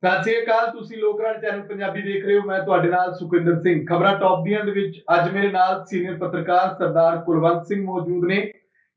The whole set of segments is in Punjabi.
ਸਤਿ ਸ੍ਰੀ ਅਕਾਲ। ਤੁਸੀਂ ਲੋਕ ਰਾਜ ਚੈਨਲ ਪੰਜਾਬੀ ਦੇਖ ਰਹੇ ਹੋ। ਮੈਂ ਤੁਹਾਡੇ ਨਾਲ ਸੁਖਵਿੰਦਰ ਸਿੰਘ। ਖਬਰਾਂ ਟੌਪ ਦੀਆਂ ਦੇ ਵਿੱਚ ਅੱਜ ਮੇਰੇ ਨਾਲ ਸੀਨੀਅਰ ਪੱਤਰਕਾਰ ਸਰਦਾਰ ਕੁਲਵੰਤ ਸਿੰਘ ਮੌਜੂਦ ਨੇ।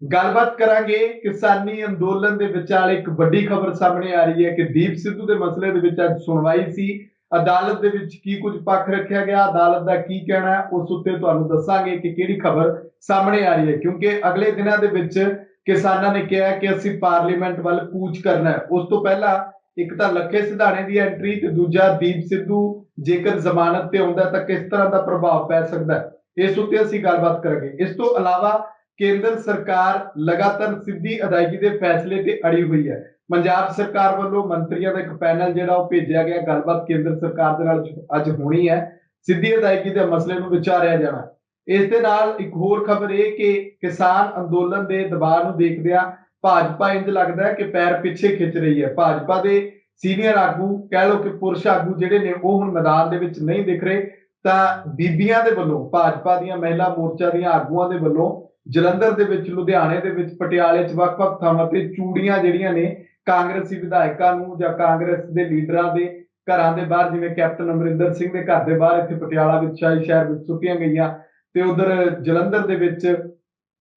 ਗੱਲਬਾਤ ਕਰਾਂਗੇ ਕਿਸਾਨੀ ਅੰਦੋਲਨ ਦੇ ਵਿਚਾਲੇ ਇੱਕ ਵੱਡੀ ਖਬਰ ਸਾਹਮਣੇ ਆ ਰਹੀ ਹੈ ਕਿ ਦੀਪ ਸਿੱਧੂ ਦੇ ਮਸਲੇ ਦੇ ਵਿੱਚ ਅੱਜ ਸੁਣਵਾਈ ਸੀ। ਅਦਾਲਤ ਦੇ ਵਿੱਚ ਕੀ ਕੁਝ ਪੱਖ ਰੱਖਿਆ ਗਿਆ, ਅਦਾਲਤ ਦਾ ਕੀ ਕਹਿਣਾ ਹੈ, ਉਸ ਉੱਤੇ ਤੁਹਾਨੂੰ ਦੱਸਾਂਗੇ ਕਿ ਕਿਹੜੀ ਖਬਰ ਸਾਹਮਣੇ ਆ ਰਹੀ ਹੈ, ਕਿਉਂਕਿ ਅਗਲੇ ਦਿਨਾਂ ਦੇ ਵਿੱਚ ਕਿਸਾਨਾਂ ਨੇ ਕਿਹਾ ਕਿ ਅਸੀਂ ਪਾਰਲੀਮੈਂਟ ਵੱਲ ਕੂਚ ਕਰਨਾ ਹੈ। ਉਸ ਤੋਂ ਪਹਿਲਾਂ ਇੱਕ ਤਾਂ ਲੱਖੇ ਸਿਧਾਣੇ ਦੀ ਐਂਟਰੀ ਤੇ ਦੂਜਾ ਦੀਪ ਸਿੱਧੂ ਜੇਕਰ ਜ਼ਮਾਨਤ ਤੇ ਆਉਂਦਾ ਤਾਂ ਕਿਸ ਤਰ੍ਹਾਂ ਦਾ ਪ੍ਰਭਾਵ ਪੈ ਸਕਦਾ ਹੈ, ਇਸ ਉੱਤੇ ਅਸੀਂ ਗੱਲਬਾਤ ਕਰਾਂਗੇ। ਇਸ ਤੋਂ ਇਲਾਵਾ ਕੇਂਦਰ ਸਰਕਾਰ ਲਗਾਤਾਰ ਸਿੱਧੀ ਅਦਾਇਗੀ ਦੇ ਫੈਸਲੇ ਤੇ ਅੜੀ ਹੋਈ ਹੈ। ਪੰਜਾਬ ਸਰਕਾਰ ਵੱਲੋਂ ਮੰਤਰੀਆਂ ਦਾ ਇੱਕ ਪੈਨਲ ਜਿਹੜਾ ਉਹ ਭੇਜਿਆ ਗਿਆ। ਗੱਲਬਾਤ ਕੇਂਦਰ ਸਰਕਾਰ ਦੇ ਨਾਲ ਅੱਜ ਹੋਣੀ ਹੈ। ਸਿੱਧੀ ਅਦਾਇਗੀ ਦੇ ਮਸਲੇ ਨੂੰ ਵਿਚਾਰਿਆ ਜਾਣਾ। ਇਸ ਦੇ ਨਾਲ ਇੱਕ ਹੋਰ ਖਬਰ ਇਹ ਕਿ ਕਿਸਾਨ ਅੰਦੋਲਨ ਦੇ ਦਬਾਅ ਨੂੰ ਦੇਖਦਿਆਂ ਭਾਜਪਾ ਇੰਜ ਲੱਗਦਾ ਹੈ ਕਿ ਪੈਰ ਪਿੱਛੇ ਖਿੱਚ ਰਹੀ ਹੈ। ਭਾਜਪਾ ਦੇ ਸੀਨੀਅਰ ਆਗੂ, ਕਹਿ ਲਓ ਕਿ ਪੁਰਸ਼ ਆਗੂ ਜਿਹੜੇ ਨੇ ਉਹ ਹੁਣ ਮੈਦਾਨ ਦੇ ਵਿੱਚ ਨਹੀਂ ਦਿਖ ਰਹੇ, ਤਾਂ ਬੀਬੀਆਂ ਦੇ ਵੱਲੋਂ, ਭਾਜਪਾ ਦੀਆਂ ਮਹਿਲਾ ਮੋਰਚਾ ਦੀਆਂ ਆਗੂਆਂ ਦੇ ਵੱਲੋਂ ਜਲੰਧਰ ਦੇ ਵਿੱਚ, ਲੁਧਿਆਣੇ ਦੇ ਵਿੱਚ, ਪਟਿਆਲੇ 'ਚ ਵੱਖ-ਵੱਖ ਥਾਵਾਂ ਤੇ ਚੂੜੀਆਂ ਜਿਹੜੀਆਂ ਨੇ ਕਾਂਗਰਸੀ ਵਿਧਾਇਕਾਂ ਨੂੰ ਜਾਂ ਕਾਂਗਰਸ ਦੇ ਲੀਡਰਾਂ ਦੇ ਘਰਾਂ ਦੇ ਬਾਹਰ, ਜਿਵੇਂ ਕੈਪਟਨ ਅਮਰਿੰਦਰ ਸਿੰਘ ਦੇ ਘਰ ਦੇ ਬਾਹਰ ਇੱਥੇ ਪਟਿਆਲਾ ਵਿੱਚ, ਸ਼ਾਹੀ ਸ਼ਹਿਰ ਵਿੱਚ ਸੁੱਟੀਆਂ ਗਈਆਂ, ਤੇ ਉਧਰ ਜਲੰਧਰ ਦੇ ਵਿੱਚ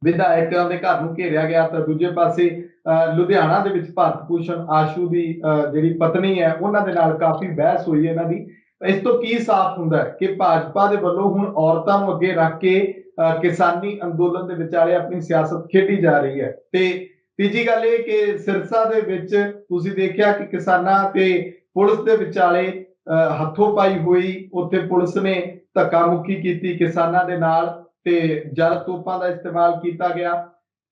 ਵਿਧਾਇਕਾਂ ਦੇ ਘਰ ਨੂੰ ਘੇਰਿਆ ਗਿਆ। ਤਾਂ ਦੂਜੇ ਪਾਸੇ ਲੁਧਿਆਣਾ ਦੇ ਵਿੱਚ ਭਾਰਤ ਭੂਸ਼ਣ ਆਸ਼ੂ ਦੀ ਜਿਹੜੀ ਪਤਨੀ ਹੈ ਉਹਨਾਂ ਦੇ ਨਾਲ ਕਾਫੀ ਬਹਿਸ ਹੋਈ ਇਹਨਾਂ ਦੀ। ਇਸ ਤੋਂ ਕੀ ਸਾਫ਼ ਹੁੰਦਾ ਹੈ ਕਿ ਭਾਜਪਾ ਦੇ ਵੱਲੋਂ ਹੁਣ ਔਰਤਾਂ ਨੂੰ ਅੱਗੇ ਰੱਖ ਕੇ ਕਿਸਾਨੀ ਅੰਦੋਲਨ ਦੇ ਵਿਚਾਲੇ ਆਪਣੀ ਸਿਆਸਤ ਖੇਡੀ ਜਾ ਰਹੀ ਹੈ। ਤੇ ਤੀਜੀ ਗੱਲ ਇਹ ਕਿ ਸਿਰਸਾ ਦੇ ਵਿੱਚ ਤੁਸੀਂ ਦੇਖਿਆ ਕਿ ਕਿਸਾਨਾਂ ਤੇ ਪੁਲਿਸ ਦੇ ਵਿਚਾਲੇ ਹੱਥੋਂ ਪਾਈ ਹੋਈ, ਉੱਥੇ ਪੁਲਿਸ ਨੇ ਧੱਕਾ ਮੁੱਕੀ ਕੀਤੀ ਕਿਸਾਨਾਂ ਦੇ ਨਾਲ ਤੇ ਜਲ ਤੋਪਾਂ ਦਾ ਇਸਤੇਮਾਲ ਕੀਤਾ ਗਿਆ।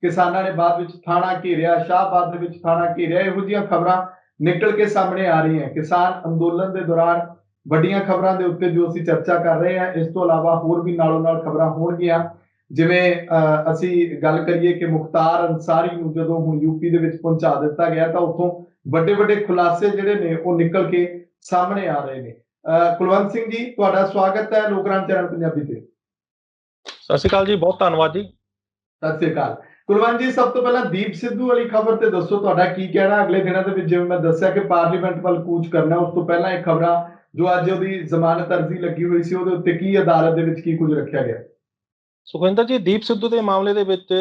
ਕਿਸਾਨਾਂ ਨੇ ਬਾਅਦ ਵਿੱਚ ਥਾਣਾ ਘੇਰਿਆ, ਸ਼ਾਹਬਾਦ ਦੇ ਵਿੱਚ ਥਾਣਾ ਘੇਰਿਆ। ਇਹੋ ਜਿਹੀਆਂ ਖਬਰਾਂ ਨਿਕਲ ਕੇ ਸਾਹਮਣੇ ਆ ਰਹੀਆਂ ਕਿਸਾਨ ਅੰਦੋਲਨ ਦੇ ਦੌਰਾਨ। ਵੱਡੀਆਂ ਖਬਰਾਂ ਦੇ ਉੱਤੇ ਜੋ ਅਸੀਂ ਚਰਚਾ ਕਰ ਰਹੇ ਹਾਂ, ਇਸ ਤੋਂ ਇਲਾਵਾ ਹੋਰ ਵੀ ਨਾਲੋਂ ਨਾਲ ਖਬਰਾਂ ਹੋਣਗੀਆਂ। ਜਿਵੇਂ ਅਸੀਂ ਗੱਲ ਕਰੀਏ ਕਿ ਮੁਖਤਾਰ ਅੰਸਾਰੀ ਨੂੰ ਜਦੋਂ ਹੁਣ ਯੂਪੀ ਦੇ ਵਿੱਚ ਪਹੁੰਚਾ ਦਿੱਤਾ ਗਿਆ ਤਾਂ ਉੱਥੋਂ ਵੱਡੇ ਵੱਡੇ ਖੁਲਾਸੇ ਜਿਹੜੇ ਨੇ ਉਹ ਨਿਕਲ ਕੇ ਸਾਹਮਣੇ ਆ ਰਹੇ ਨੇ। ਕੁਲਵੰਤ ਸਿੰਘ ਜੀ, ਤੁਹਾਡਾ ਸਵਾਗਤ ਹੈ ਲੋਕਰਾਜ ਚੈਨਲ ਪੰਜਾਬੀ ਤੇ। ਸਤਿ ਸ਼੍ਰੀ ਅਕਾਲ ਜੀ, ਬਹੁਤ ਧੰਨਵਾਦ ਜੀ। ਸਤਿ ਸ੍ਰੀ ਅਕਾਲ। ਕੁਲਵੰਤ ਜੀ, ਸਭ ਤੋਂ ਪਹਿਲਾਂ ਦੀਪ ਸਿੱਧੂ ਵਾਲੀ ਖਬਰ ਤੇ ਦੱਸੋ, ਤੁਹਾਡਾ ਕੀ ਕਹਿਣਾ। ਅਗਲੇ ਦਿਨਾਂ ਦੇ ਵਿੱਚ ਜਿਵੇਂ ਮੈਂ ਦੱਸਿਆ ਕਿ ਪਾਰਲੀਮੈਂਟ ਵੱਲ ਕੂਚ ਕਰਨਾ, ਉਸ ਤੋਂ ਪਹਿਲਾਂ ਇਹ ਖਬਰਾਂ ਜੋ ਅੱਜ ਉਹਦੀ ਜ਼ਮਾਨਤ ਅਰਜ਼ੀ ਲੱਗੀ ਹੋਈ ਸੀ ਉਹਦੇ ਉੱਤੇ ਕੀ ਅਦਾਲਤ ਦੇ ਵਿੱਚ ਕੀ ਕੁਝ ਰੱਖਿਆ ਗਿਆ। ਸੁਖਵਿੰਦਰ ਜੀ, ਦੀਪ ਸਿੱਧੂ ਦੇ ਮਾਮਲੇ ਦੇ ਵਿੱਚ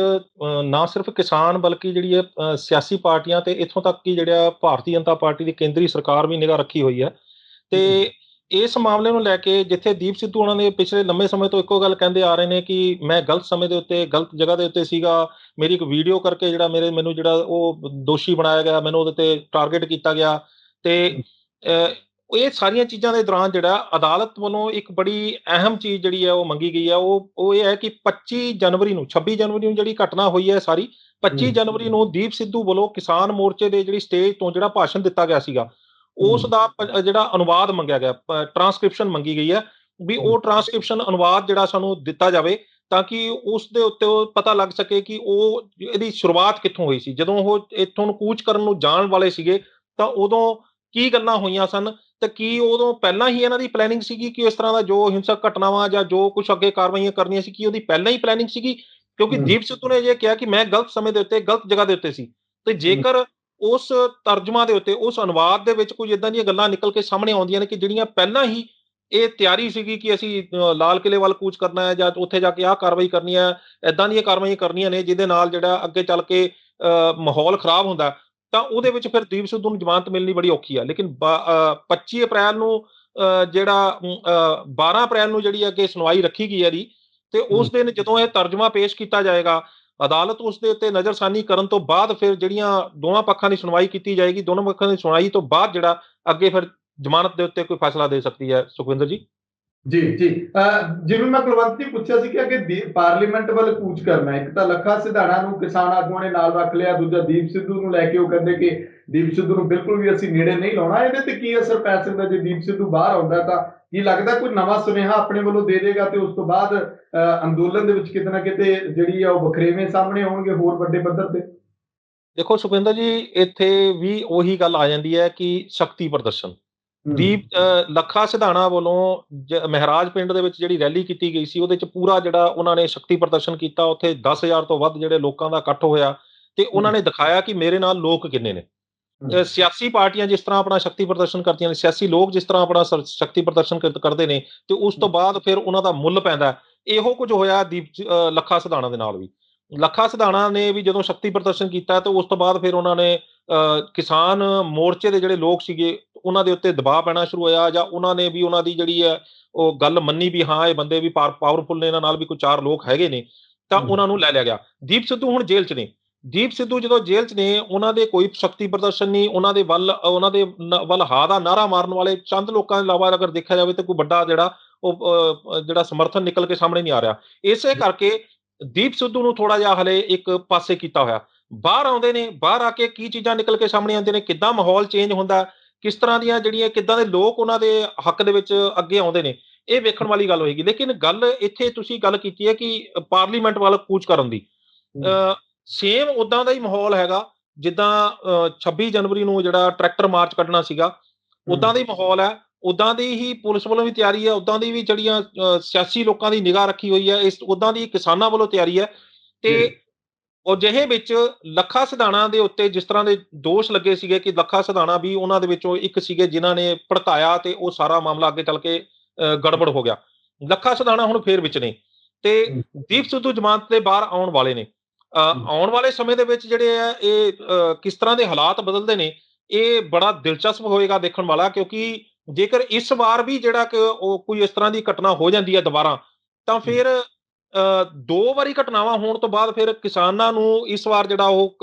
ਨਾ ਸਿਰਫ ਕਿਸਾਨ ਬਲਕਿ ਜਿਹੜੀ ਹੈ ਸਿਆਸੀ ਪਾਰਟੀਆਂ ਤੇ ਇੱਥੋਂ ਤੱਕ ਕਿ ਜਿਹੜਾ ਭਾਰਤੀ ਜਨਤਾ ਪਾਰਟੀ ਦੀ ਕੇਂਦਰੀ ਸਰਕਾਰ ਵੀ ਨਿਗਾਹ ਰੱਖੀ ਹੋਈ ਹੈ। ਤੇ ਇਸ ਮਾਮਲੇ ਨੂੰ ਲੈ ਕੇ ਜਿੱਥੇ ਦੀਪ ਸਿੱਧੂ ਉਹਨਾਂ ਨੇ ਪਿਛਲੇ ਲੰਮੇ ਸਮੇਂ ਤੋਂ ਇੱਕੋ ਗੱਲ ਕਹਿੰਦੇ ਆ ਰਹੇ ਨੇ ਕਿ ਮੈਂ ਗਲਤ ਸਮੇਂ ਦੇ ਉੱਤੇ ਗਲਤ ਜਗ੍ਹਾ ਦੇ ਉੱਤੇ ਸੀਗਾ, ਮੇਰੀ ਇੱਕ ਵੀਡੀਓ ਕਰਕੇ ਜਿਹੜਾ ਮੈਨੂੰ ਜਿਹੜਾ ਉਹ ਦੋਸ਼ੀ ਬਣਾਇਆ ਗਿਆ, ਮੈਨੂੰ ਉਹਦੇ ਤੇ ਟਾਰਗੇਟ ਕੀਤਾ ਗਿਆ। ਤੇ ਇਹ ਸਾਰੀਆਂ ਚੀਜ਼ਾਂ ਦੇ ਦੌਰਾਨ ਜਿਹੜਾ ਅਦਾਲਤ ਵੱਲੋਂ ਇੱਕ ਬੜੀ ਅਹਿਮ ਚੀਜ਼ ਜਿਹੜੀ ਹੈ ਉਹ ਮੰਗੀ ਗਈ ਹੈ, ਉਹ ਇਹ ਹੈ ਕਿ 26 ਜਨਵਰੀ ਨੂੰ ਜਿਹੜੀ ਘਟਨਾ ਹੋਈ ਹੈ ਸਾਰੀ, 25 ਜਨਵਰੀ ਨੂੰ ਦੀਪ ਸਿੱਧੂ ਵੱਲੋਂ ਕਿਸਾਨ ਮੋਰਚੇ ਦੇ ਜਿਹੜੀ ਸਟੇਜ ਤੋਂ ਜਿਹੜਾ ਭਾਸ਼ਣ ਦਿੱਤਾ ਗਿਆ ਸੀਗਾ, ਉਸ ਦਾ ਜਿਹੜਾ ਅਨੁਵਾਦ ਮੰਗਿਆ ਗਿਆ, ਟਰਾਂਸਕ੍ਰਿਪਸ਼ਨ ਮੰਗੀ ਗਈ ਹੈ ਵੀ ਉਹ ਟਰਾਂਸਕ੍ਰਿਪਸ਼ਨ ਅਨੁਵਾਦ ਜਿਹੜਾ ਸਾਨੂੰ ਦਿੱਤਾ ਜਾਵੇ ਤਾਂ ਕਿ ਉਸ ਦੇ ਉੱਤੇ ਉਹ ਪਤਾ ਲੱਗ ਸਕੇ ਕਿ ਉਹ ਇਹਦੀ ਸ਼ੁਰੂਆਤ ਕਿੱਥੋਂ ਹੋਈ ਸੀ। ਜਦੋਂ ਉਹ ਇੱਥੋਂ ਨੂੰ ਕੂਚ ਕਰਨ ਨੂੰ ਜਾਣ ਵਾਲੇ ਸੀਗੇ ਤਾਂ ਉਦੋਂ ਕੀ ਗੱਲਾਂ ਹੋਈਆਂ ਸਨ, ਤੇ ਕੀ ਉਦੋਂ ਪਹਿਲਾਂ ਹੀ ਇਹਨਾਂ ਦੀ ਪਲੈਨਿੰਗ ਸੀਗੀ ਕਿ ਇਸ ਤਰ੍ਹਾਂ ਦਾ ਜੋ ਹਿੰਸਕ ਘਟਨਾਵਾਂ ਜਾਂ ਜੋ ਕੁਝ ਅੱਗੇ ਕਾਰਵਾਈਆਂ ਕਰਨੀਆਂ ਸੀ, ਕੀ ਉਹਦੀ ਪਹਿਲਾਂ ਹੀ ਪਲੈਨਿੰਗ ਸੀਗੀ। ਕਿਉਂਕਿ ਦੀਪ ਸਿੱਧੂ ਨੇ ਇਹ ਕਿਹਾ ਕਿ ਮੈਂ ਗਲਤ ਸਮੇਂ ਦੇ ਉੱਤੇ ਗਲਤ ਜਗ੍ਹਾ ਦੇ ਉੱਤੇ ਸੀ, ਤੇ ਜੇਕਰ ਉਸ ਤਰਜਮਾ ਦੇ ਉੱਤੇ, ਉਸ ਅਨੁਵਾਦ ਦੇ ਵਿੱਚ ਕੁਝ ਇਦਾਂ ਦੀਆਂ ਗੱਲਾਂ ਨਿਕਲ ਕੇ ਸਾਹਮਣੇ ਆਉਂਦੀਆਂ ਨੇ ਕਿ ਜਿਹੜੀਆਂ ਪਹਿਲਾਂ ਹੀ ਇਹ ਤਿਆਰੀ ਸੀਗੀ ਕਿ ਅਸੀਂ ਲਾਲ ਕਿਲੇ ਵੱਲ ਕੂਚ ਕਰਨਾ ਹੈ ਜਾਂ ਉੱਥੇ ਜਾ ਕੇ ਆਹ ਕਾਰਵਾਈ ਕਰਨੀ ਹੈ, ਇਦਾਂ ਦੀਆਂ ਕਾਰਵਾਈਆਂ ਕਰਨੀਆਂ ਨੇ ਜਿਹਦੇ ਨਾਲ ਜਿਹੜਾ ਅੱਗੇ ਚੱਲ ਕੇ ਮਾਹੌਲ ਖਰਾਬ ਹੁੰਦਾ, ਤਾਂ ਉਹਦੇ ਵਿੱਚ ਫਿਰ ਦੀਪ ਸਿੱਧੂ ਨੂੰ ਜ਼ਮਾਨਤ ਮਿਲਣੀ ਬੜੀ ਔਖੀ ਆ। ਲੇਕਿਨ 25 ਅਪ੍ਰੈਲ ਨੂੰ ਜਿਹੜਾ 12 ਅਪ੍ਰੈਲ ਨੂੰ ਜਿਹੜੀ ਅੱਗੇ ਸੁਣਵਾਈ ਰੱਖੀ ਗਈ ਹੈ ਦੀ, ਤੇ ਉਸ ਦਿਨ ਜਦੋਂ ਇਹ ਤਰਜਮਾ ਪੇਸ਼ ਕੀਤਾ ਜਾਏਗਾ, ਅਦਾਲਤ ਉਸ ਦੇ ਉੱਤੇ ਨਜ਼ਰਸਾਨੀ ਕਰਨ ਤੋਂ ਬਾਅਦ ਫਿਰ ਜਿਹੜੀਆਂ ਦੋਵਾਂ ਪੱਖਾਂ ਦੀ ਸੁਣਵਾਈ ਕੀਤੀ ਜਾਏਗੀ, ਦੋਨੋਂ ਪੱਖਾਂ ਦੀ ਸੁਣਵਾਈ ਤੋਂ ਬਾਅਦ ਜਿਹੜਾ ਅੱਗੇ ਫਿਰ ਜ਼ਮਾਨਤ ਦੇ ਉੱਤੇ ਕੋਈ ਫੈਸਲਾ ਦੇ ਸਕਦੀ ਹੈ। ਸੁਖਵਿੰਦਰ ਜੀ ਜੀ ਜੀ, ਜਿਵੇਂ ਮੈਂ ਕੁਲਵੰਤ ਜੀ ਪੁੱਛਿਆ ਸੀ ਕਿ ਅੱਗੇ ਪਾਰਲੀਮੈਂਟ ਵੱਲ ਕੂਚ ਕਰਨਾ, ਇੱਕ ਤਾਂ ਲੱਖਾ ਸਿਧਾਣਾ ਨੂੰ ਕਿਸਾਨ ਆਗੂਆਂ ਨੇ ਨਾਲ ਰੱਖ ਲਿਆ, ਦੂਜਾ ਦੀਪ ਸਿੱਧੂ ਨੂੰ ਲੈ ਕੇ ਉਹ ਕਹਿੰਦੇ ਕਿ ਦੀਪ ਸਿੱਧੂ ਨੂੰ ਬਿਲਕੁਲ ਵੀ ਅਸੀਂ ਨੇੜੇ ਨਹੀਂ ਲਾਉਣਾ। ਇਹਦੇ ਤੇ ਕੀ ਅਸਰ ਪੈ ਸਕਦਾ ਜੇ ਦੀਪ ਸਿੱਧੂ ਬਾਹਰ ਆਉਂਦਾ, ਤਾਂ ਕੀ ਲੱਗਦਾ ਕੋਈ ਨਵਾਂ ਸੁਨੇਹਾ ਆਪਣੇ ਵੱਲੋਂ ਦੇ ਦੇਗਾ ਤੇ ਉਸ ਤੋਂ ਬਾਅਦ ਅੰਦੋਲਨ ਦੇ ਵਿੱਚ ਕਿਤੇ ਨਾ ਕਿਤੇ ਜਿਹੜੀ ਆ ਉਹ ਵਖਰੇਵੇਂ ਸਾਹਮਣੇ ਆਉਣਗੇ ਹੋਰ ਵੱਡੇ ਪੱਧਰ ਤੇ। ਦੇਖੋ ਸੁਖਵਿੰਦਰ ਜੀ, ਇੱਥੇ ਵੀ ਉਹੀ ਗੱਲ ਆ ਜਾਂਦੀ ਹੈ ਕਿ ਸ਼ਕਤੀ ਪ੍ਰਦਰਸ਼ਨ। ਦੀਪ ਲੱਖਾ ਸਿਧਾਣਾ ਵੱਲੋਂ ਮਹਿਰਾਜ ਪਿੰਡ ਦੇ ਵਿੱਚ ਜਿਹੜੀ ਰੈਲੀ ਕੀਤੀ ਗਈ ਸੀ, ਉਹਦੇ ਚ ਪੂਰਾ ਜਿਹੜਾ ਉਹਨਾਂ ਨੇ ਸ਼ਕਤੀ ਪ੍ਰਦਰਸ਼ਨ ਕੀਤਾ। ਉੱਥੇ 10,000 ਤੋਂ ਵੱਧ ਜਿਹੜੇ ਲੋਕਾਂ ਦਾ ਇਕੱਠ ਹੋਇਆ ਤੇ ਉਹਨਾਂ ਨੇ ਦਿਖਾਇਆ ਕਿ ਮੇਰੇ ਨਾਲ ਲੋਕ ਕਿੰਨੇ ਨੇ। ਸਿਆਸੀ ਪਾਰਟੀਆਂ ਜਿਸ ਤਰ੍ਹਾਂ ਆਪਣਾ ਸ਼ਕਤੀ ਪ੍ਰਦਰਸ਼ਨ ਕਰਦੀਆਂ ਨੇ, ਸਿਆਸੀ ਲੋਕ ਜਿਸ ਤਰ੍ਹਾਂ ਆਪਣਾ ਸ਼ਕਤੀ ਪ੍ਰਦਰਸ਼ਨ ਕਰਦੇ ਨੇ, ਤੇ ਉਸ ਤੋਂ ਬਾਅਦ ਫਿਰ ਉਹਨਾਂ ਦਾ ਮੁੱਲ ਪੈਂਦਾ। ਇਹੋ ਕੁਝ ਹੋਇਆ ਲੱਖਾ ਸਿਧਾਣਾ ਦੇ ਨਾਲ ਵੀ। ਲੱਖਾ ਸਿਧਾਣਾ ਨੇ ਵੀ ਜਦੋਂ ਸ਼ਕਤੀ ਪ੍ਰਦਰਸ਼ਨ ਕੀਤਾ ਤੇ ਉਸ ਤੋਂ ਬਾਅਦ ਫਿਰ ਉਹਨਾਂ ਨੇ ਕਿਸਾਨ ਮੋਰਚੇ ਦੇ ਜਿਹੜੇ ਲੋਕ ਸੀਗੇ, ਉਹਨਾਂ ਦੇ ਉੱਤੇ ਦਬਾਅ ਪੈਣਾ ਸ਼ੁਰੂ ਹੋਇਆ, ਜਾਂ ਉਹਨਾਂ ਨੇ ਵੀ ਉਹਨਾਂ ਦੀ ਜਿਹੜੀ ਹੈ ਉਹ ਗੱਲ ਮੰਨੀ ਵੀ ਹਾਂ ਇਹ ਬੰਦੇ ਵੀ ਪਾਵਰਫੁਲ ਨੇ, ਇਹਨਾਂ ਨਾਲ ਵੀ ਕੋਈ 4 ਲੋਕ ਹੈਗੇ ਨੇ, ਤਾਂ ਉਹਨਾਂ ਨੂੰ ਲੈ ਲਿਆ ਗਿਆ। ਦੀਪ ਸਿੱਧੂ ਹੁਣ ਜੇਲ੍ਹ 'ਚ ਨੇ। ਦੀਪ ਸਿੱਧੂ ਜਦੋਂ ਜੇਲ੍ਹ 'ਚ ਨੇ, ਉਹਨਾਂ ਦੇ ਕੋਈ ਸ਼ਕਤੀ ਪ੍ਰਦਰਸ਼ਨ ਨਹੀਂ, ਉਹਨਾਂ ਦੇ ਵੱਲ ਹਾਂ ਦਾ ਨਾਅਰਾ ਮਾਰਨ ਵਾਲੇ ਚੰਦ ਲੋਕਾਂ ਦੇ ਇਲਾਵਾ ਅਗਰ ਦੇਖਿਆ ਜਾਵੇ ਤਾਂ ਕੋਈ ਵੱਡਾ ਜਿਹੜਾ ਸਮਰਥਨ ਨਿਕਲ ਕੇ ਸਾਹਮਣੇ ਨਹੀਂ ਆ ਰਿਹਾ। ਇਸੇ ਕਰਕੇ ਦੀਪ ਸਿੱਧੂ ਨੂੰ ਥੋੜਾ ਜਿਹਾ ਹਲੇ ਇੱਕ ਪਾਸੇ ਕੀਤਾ ਹੋਇਆ। ਬਾਹਰ ਆਉਂਦੇ ਨੇ, ਬਾਹਰ ਆ ਕੇ ਕੀ ਚੀਜ਼ਾਂ ਨਿਕਲ ਕੇ ਸਾਹਮਣੇ ਆਉਂਦੀਆਂ ਨੇ, ਕਿੱਦਾਂ ਮਾਹੌਲ ਚੇਂਜ ਹੁੰਦਾ, ਕਿਸ ਤਰ੍ਹਾਂ ਦੀਆਂ ਜਿਹੜੀਆਂ ਕਿੱਦਾਂ ਦੇ ਲੋਕ ਉਹਨਾਂ ਦੇ ਹੱਕ ਦੇ ਵਿੱਚ ਅੱਗੇ ਆਉਂਦੇ ਨੇ, ਇਹ ਵੇਖਣ ਵਾਲੀ ਗੱਲ ਹੋਏਗੀ। ਲੇਕਿਨ ਗੱਲ ਇੱਥੇ ਤੁਸੀਂ ਗੱਲ ਕੀਤੀ ਹੈ ਕਿ ਪਾਰਲੀਮੈਂਟ ਵੱਲ ਕੂਚ ਕਰਨ ਦੀ। ਸੇਮ ਉਦਾਂ ਦਾ ਹੀ ਮਾਹੌਲ ਹੈਗਾ ਜਿੱਦਾਂ 26 ਜਨਵਰੀ ਨੂੰ ਜਿਹੜਾ ਟਰੈਕਟਰ ਮਾਰਚ ਕੱਢਣਾ ਸੀਗਾ, ਉਦਾਂ ਦਾ ਹੀ ਮਾਹੌਲ ਹੈ, ਉਦਾਂ ਦੀ ਹੀ ਪੁਲਿਸ ਵੱਲੋਂ ਵੀ ਤਿਆਰੀ ਹੈ, ਉਦਾਂ ਦੀ ਵੀ ਜਿਹੜੀਆਂ ਸਿਆਸੀ ਲੋਕਾਂ ਦੀ ਨਿਗਾਹ ਰੱਖੀ ਹੋਈ ਹੈ, ਉਦਾਂ ਦੀ ਕਿਸਾਨਾਂ ਵੱਲੋਂ ਤਿਆਰੀ ਹੈ। ਤੇ ਉਹ ਜਿਹੇ ਵਿੱਚ ਲੱਖਾ ਸਿਧਾਣਾ ਦੇ ਉੱਤੇ ਜਿਸ ਤਰ੍ਹਾਂ ਦੇ ਦੋਸ਼ ਲੱਗੇ ਸੀਗੇ ਕਿ ਲੱਖਾ ਸਿਧਾਣਾ ਵੀ ਉਹਨਾਂ ਦੇ ਵਿੱਚੋਂ ਇੱਕ ਸੀਗੇ ਜਿਨ੍ਹਾਂ ਨੇ ਭੜਕਾਇਆ, ਤੇ ਉਹ ਸਾਰਾ ਮਾਮਲਾ ਅੱਗੇ ਚੱਲ ਕੇ ਗੜਬੜ ਹੋ ਗਿਆ। ਲੱਖਾ ਸਿਧਾਣਾ ਹੁਣ ਫੇਰ ਵਿੱਚ ਨੇ, ਤੇ ਦੀਪ ਸਿੱਧੂ ਜ਼ਮਾਨਤ ਤੇ ਬਾਹਰ ਆਉਣ ਵਾਲੇ ਨੇ। ਆਉਣ ਵਾਲੇ ਸਮੇਂ ਦੇ ਵਿੱਚ ਜਿਹੜੇ ਆ ਇਹ ਕਿਸ ਤਰ੍ਹਾਂ ਦੇ ਹਾਲਾਤ ਬਦਲਦੇ ਨੇ, ਇਹ ਬੜਾ ਦਿਲਚਸਪ ਹੋਏਗਾ ਦੇਖਣ ਵਾਲਾ। ਕਿਉਂਕਿ ਜੇਕਰ ਇਸ ਵਾਰ ਵੀ ਜਿਹੜਾ ਕਿ ਉਹ ਕੋਈ ਇਸ ਤਰ੍ਹਾਂ ਦੀ ਘਟਨਾ ਹੋ ਜਾਂਦੀ ਹੈ ਦੁਬਾਰਾ, ਤਾਂ ਫਿਰ 2 ਵਾਰੀ ਘਟਨਾਵਾਂ ਹੋਣ ਤੋਂ ਬਾਅਦ ਫਿਰ ਕਿਸਾਨਾਂ ਨੂੰ ਇਸ ਵਾਰ ਜਿਹੜਾ ਉਹ